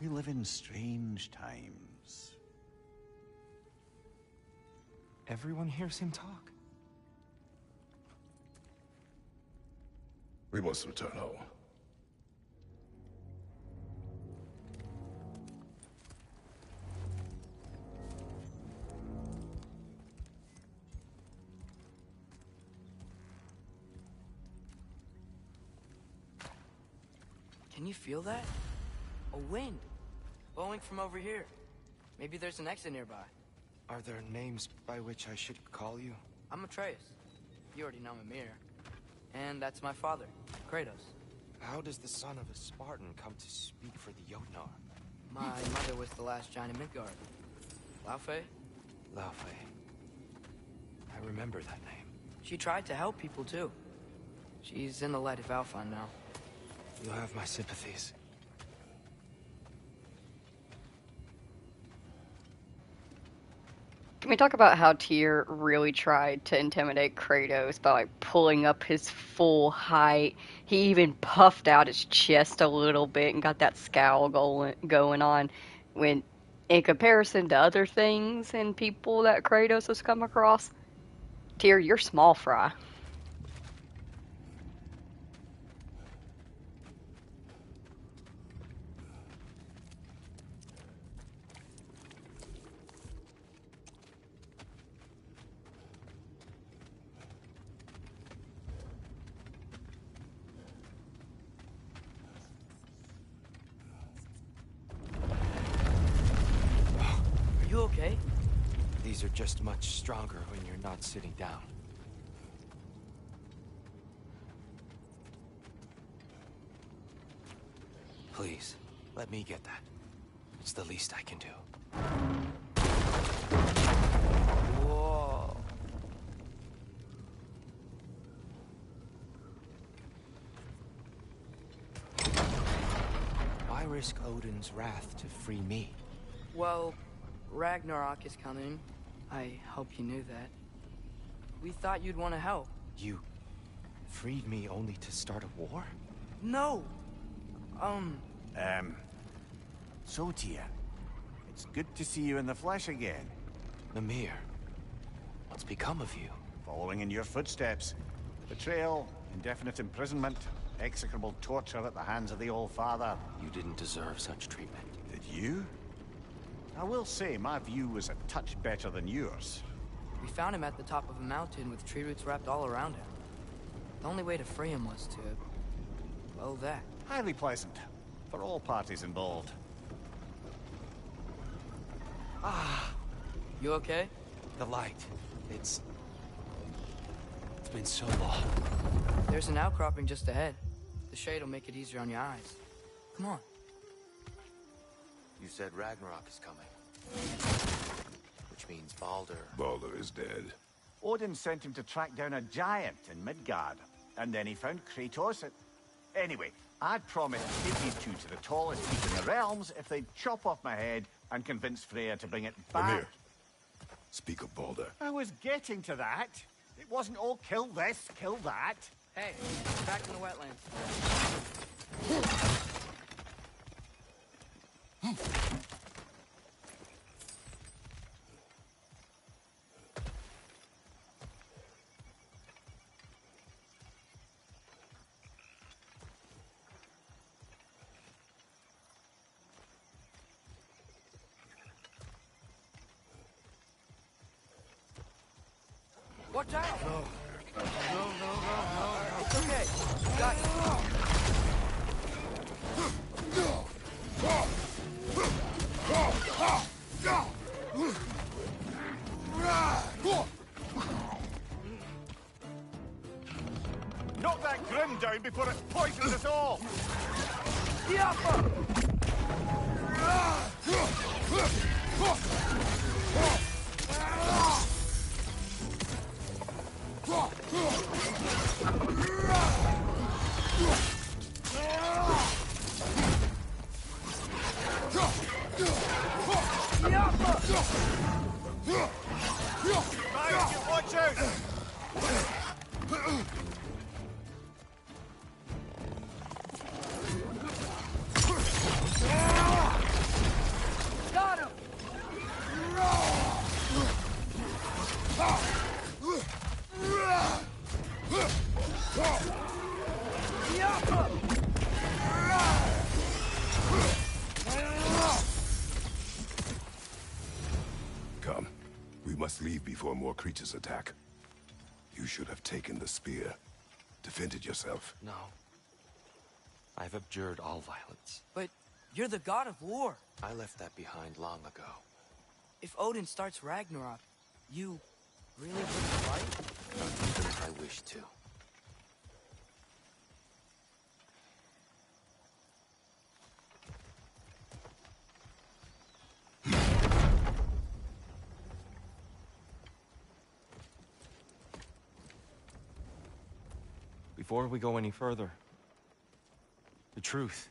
We live in strange times. Everyone hears him talk. We must return home. Can you feel that? A wind. Blowing from over here. Maybe there's an exit nearby. Are there names by which I should call you? I'm Atreus. You already know Mimir. And that's my father, Kratos. How does the son of a Spartan come to speak for the Jotnar? My mother was the last giant in Midgard. Laufey? Laufey. I remember that name. She tried to help people too. She's in the light of Alfheim now. You have my sympathies. Can we talk about how Tyr really tried to intimidate Kratos by like pulling up his full height? He even puffed out his chest a little bit and got that scowl going on. When, in comparison to other things and people that Kratos has come across, Tyr, you're small fry. You okay? These are just much stronger when you're not sitting down. Please, let me get that. It's the least I can do. Whoa. Why risk Odin's wrath to free me? Well, Ragnarok is coming. I hope you knew that. We thought you'd want to help. You freed me only to start a war? No! So, Tyr, it's good to see you in the flesh again. Mimir, what's become of you? Following in your footsteps. Betrayal, indefinite imprisonment, execrable torture at the hands of the Old Father. You didn't deserve such treatment. Did you? I will say, my view was a touch better than yours. We found him at the top of a mountain with tree roots wrapped all around him. The only way to free him was to... well, that. Highly pleasant. For all parties involved. You okay? The light. It's been so long. There's an outcropping just ahead. The shade will make it easier on your eyes. Come on. You said Ragnarok is coming. Which means Baldur. Baldur is dead. Odin sent him to track down a giant in Midgard. And then he found Kratos at... Anyway, I'd promised to take these two to the tallest peak in the realms if they'd chop off my head and convince Freya to bring it back. Mimir, speak of Baldur. I was getting to that. It wasn't all kill this, kill that. Hey, back in the wetlands. Watch out! No. It's okay. You got it. Svartalfheim before it poisons us all! Watch out! Got him! Come. We must leave before more creatures attack. You should have taken the spear. Defended yourself. No. I've abjured all violence. But you're the god of war. I left that behind long ago. If Odin starts Ragnarok, you really wouldn't fight? Not even if I wish to. Before we go any further, the truth.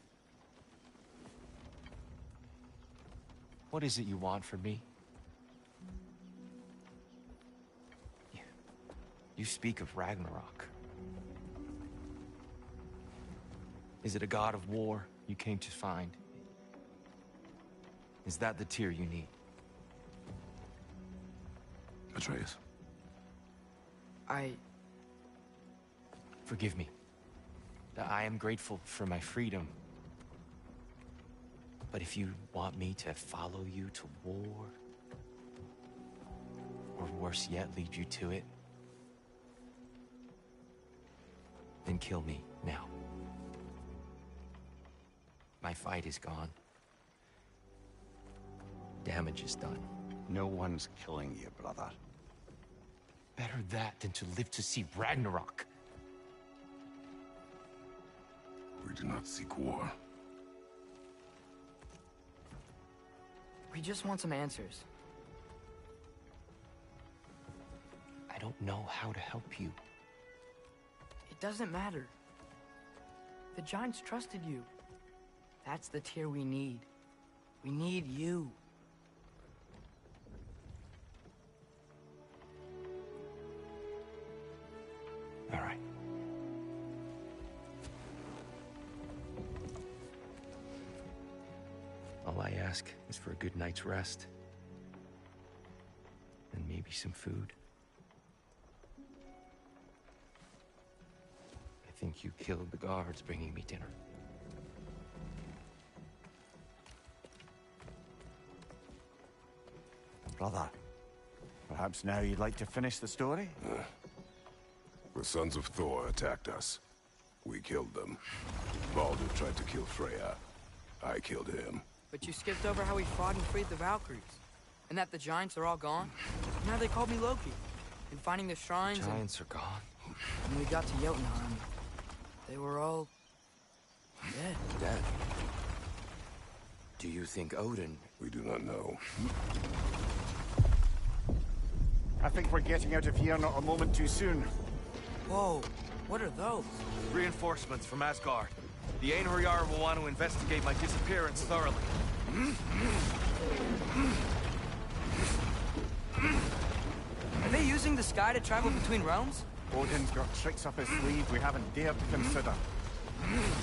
What is it you want from me? You speak of Ragnarok. Is it a god of war you came to find? Is that the tear you need? Atreus. Forgive me. I am grateful for my freedom. But if you want me to follow you to war, or worse yet, lead you to it, then kill me now. My fight is gone. Damage is done. No one's killing you, brother. Better that than to live to see Ragnarok. We do not seek war. We just want some answers. I don't know how to help you. It doesn't matter. The Giants trusted you. That's the tear we need. We need you. All right. All I ask is for a good night's rest. And maybe some food. I think you killed the guards bringing me dinner. Brother, perhaps now you'd like to finish the story? The sons of Thor attacked us. We killed them. Baldur tried to kill Freya. I killed him. But you skipped over how we fought and freed the Valkyries. And that the Giants are all gone. Now they called me Loki. And finding the shrines Giants are gone. and we got to Jotunheim. They were all... dead. Dead. Do you think Odin... We do not know. I think we're getting out of here not a moment too soon. Whoa, what are those? Reinforcements from Asgard. The Einherjar will want to investigate my disappearance thoroughly. Are they using the sky to travel between realms? Odin's got tricks up his sleeve we haven't dared to consider.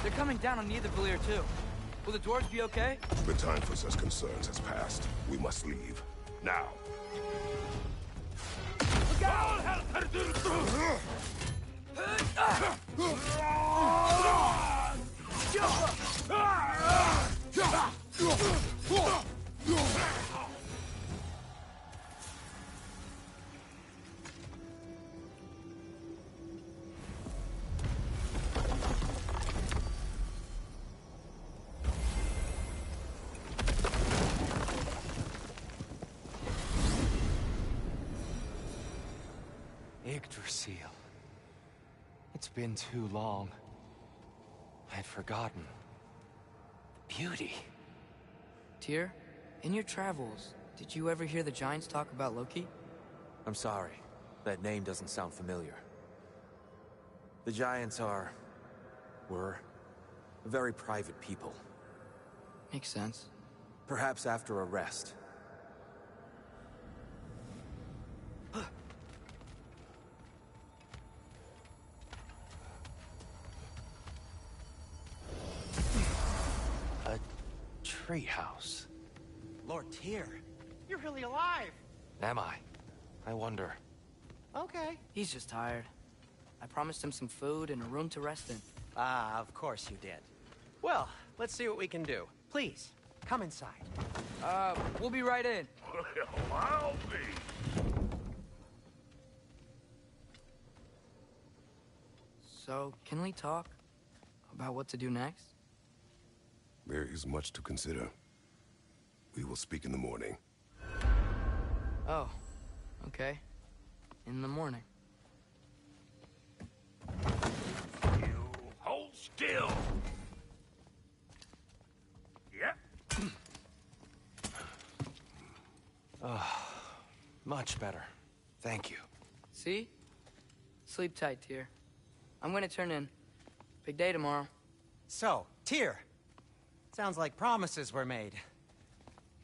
They're coming down on Nidavellir too. Will the dwarves be okay? The time for such concerns has passed. We must leave. Now. Look out! Yggdrasil. It's been too long. I'd forgotten. Beauty. Tyr, in your travels, did you ever hear the Giants talk about Loki? I'm sorry. That name doesn't sound familiar. The Giants were very private people. Makes sense. Perhaps after a rest. A treehouse. Lord Tyr, you're really alive! Am I? I wonder. Okay. He's just tired. I promised him some food and a room to rest in. Ah, of course you did. Well, let's see what we can do. Please, come inside. We'll be right in. Well, I'll be. So, can we talk about what to do next? There is much to consider. We will speak in the morning. Oh, okay. In the morning. You hold still. Yep. Much better. Thank you. See? Sleep tight, Tyr. I'm gonna turn in. Big day tomorrow. So, Tyr. Sounds like promises were made.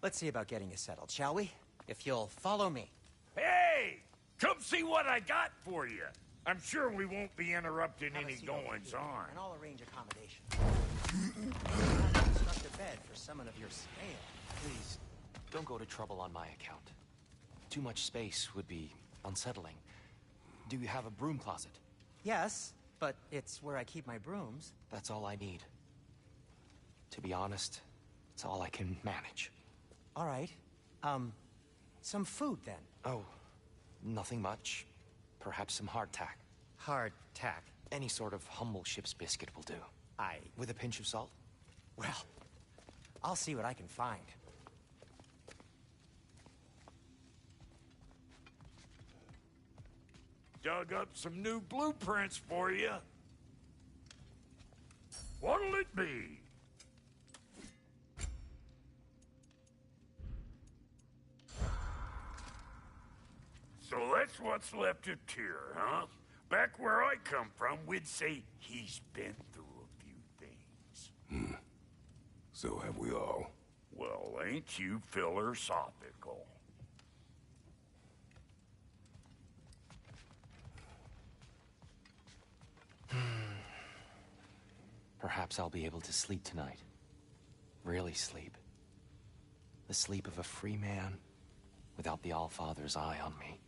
Let's see about getting you settled, shall we? If you'll follow me. Hey! Come see what I got for you. I'm sure we won't be interrupting Have a any seat over goings here, on. And I'll arrange accommodation. I'll construct a bed for someone of your scale. Please, don't go to trouble on my account. Too much space would be unsettling. Do you have a broom closet? Yes, but it's where I keep my brooms. That's all I need. To be honest, it's all I can manage. All right. Some food then. Oh, nothing much. Perhaps some hardtack. Hardtack. Any sort of humble ship's biscuit will do. With a pinch of salt? Well, I'll see what I can find. Dug up some new blueprints for you. What'll it be? So that's what's left of Tyr, huh? Back where I come from, we'd say he's been through a few things. So have we all. Well, ain't you philosophical? Perhaps I'll be able to sleep tonight. Really sleep. The sleep of a free man without the Allfather's eye on me.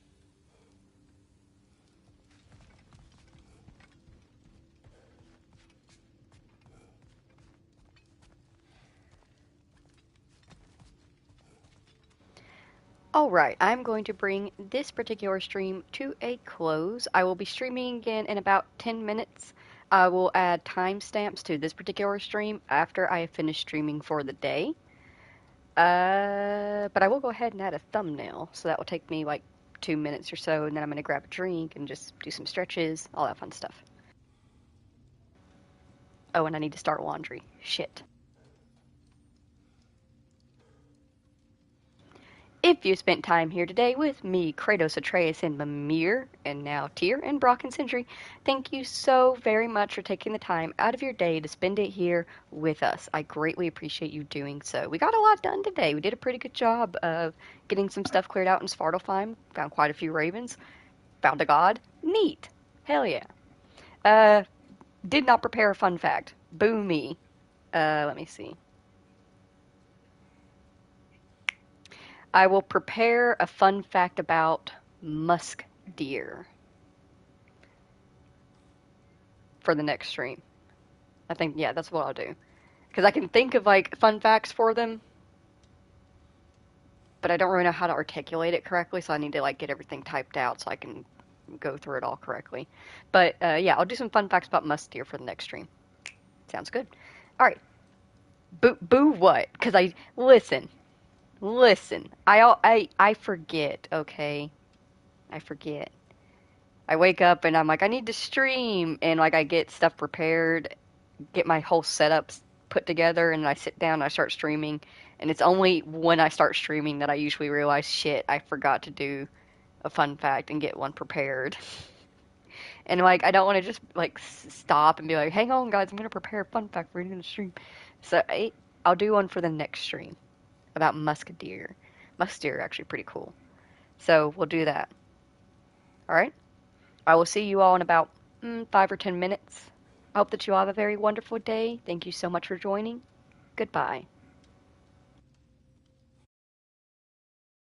Alright, I'm going to bring this particular stream to a close. I will be streaming again in about 10 minutes. I will add timestamps to this particular stream after I have finished streaming for the day. But I will go ahead and add a thumbnail, so that will take me like 2 minutes or so, and then I'm going to grab a drink and just do some stretches, all that fun stuff. Oh, and I need to start laundry. Shit. If you spent time here today with me, Kratos, Atreus, and Mimir, and now Tyr and Brock and Sindri, thank you so very much for taking the time out of your day to spend it here with us. I greatly appreciate you doing so. We got a lot done today. We did a pretty good job of getting some stuff cleared out in Svartalfheim. Found quite a few ravens. Found a god. Neat. Hell yeah. Did not prepare a fun fact. Boo me. Let me see. I will prepare a fun fact about musk deer for the next stream. I think, yeah, that's what I'll do. Because I can think of, like, fun facts for them, but I don't really know how to articulate it correctly, so I need to, like, get everything typed out so I can go through it all correctly. But, yeah, I'll do some fun facts about musk deer for the next stream. Sounds good. Alright. Boo what? Because Listen, I forget, okay? I forget. I wake up and I'm like, I need to stream, and like I get stuff prepared, get my whole setup put together, and I sit down and I start streaming. And it's only when I start streaming that I usually realize, shit, I forgot to do a fun fact and get one prepared. And like, I don't want to just like stop and be like, hang on, guys, I'm gonna prepare a fun fact for you in the stream. So I'll do one for the next stream about musketeer. Musketeer are actually pretty cool. So we'll do that. All right. I will see you all in about 5 or 10 minutes. I hope that you all have a very wonderful day. Thank you so much for joining. Goodbye.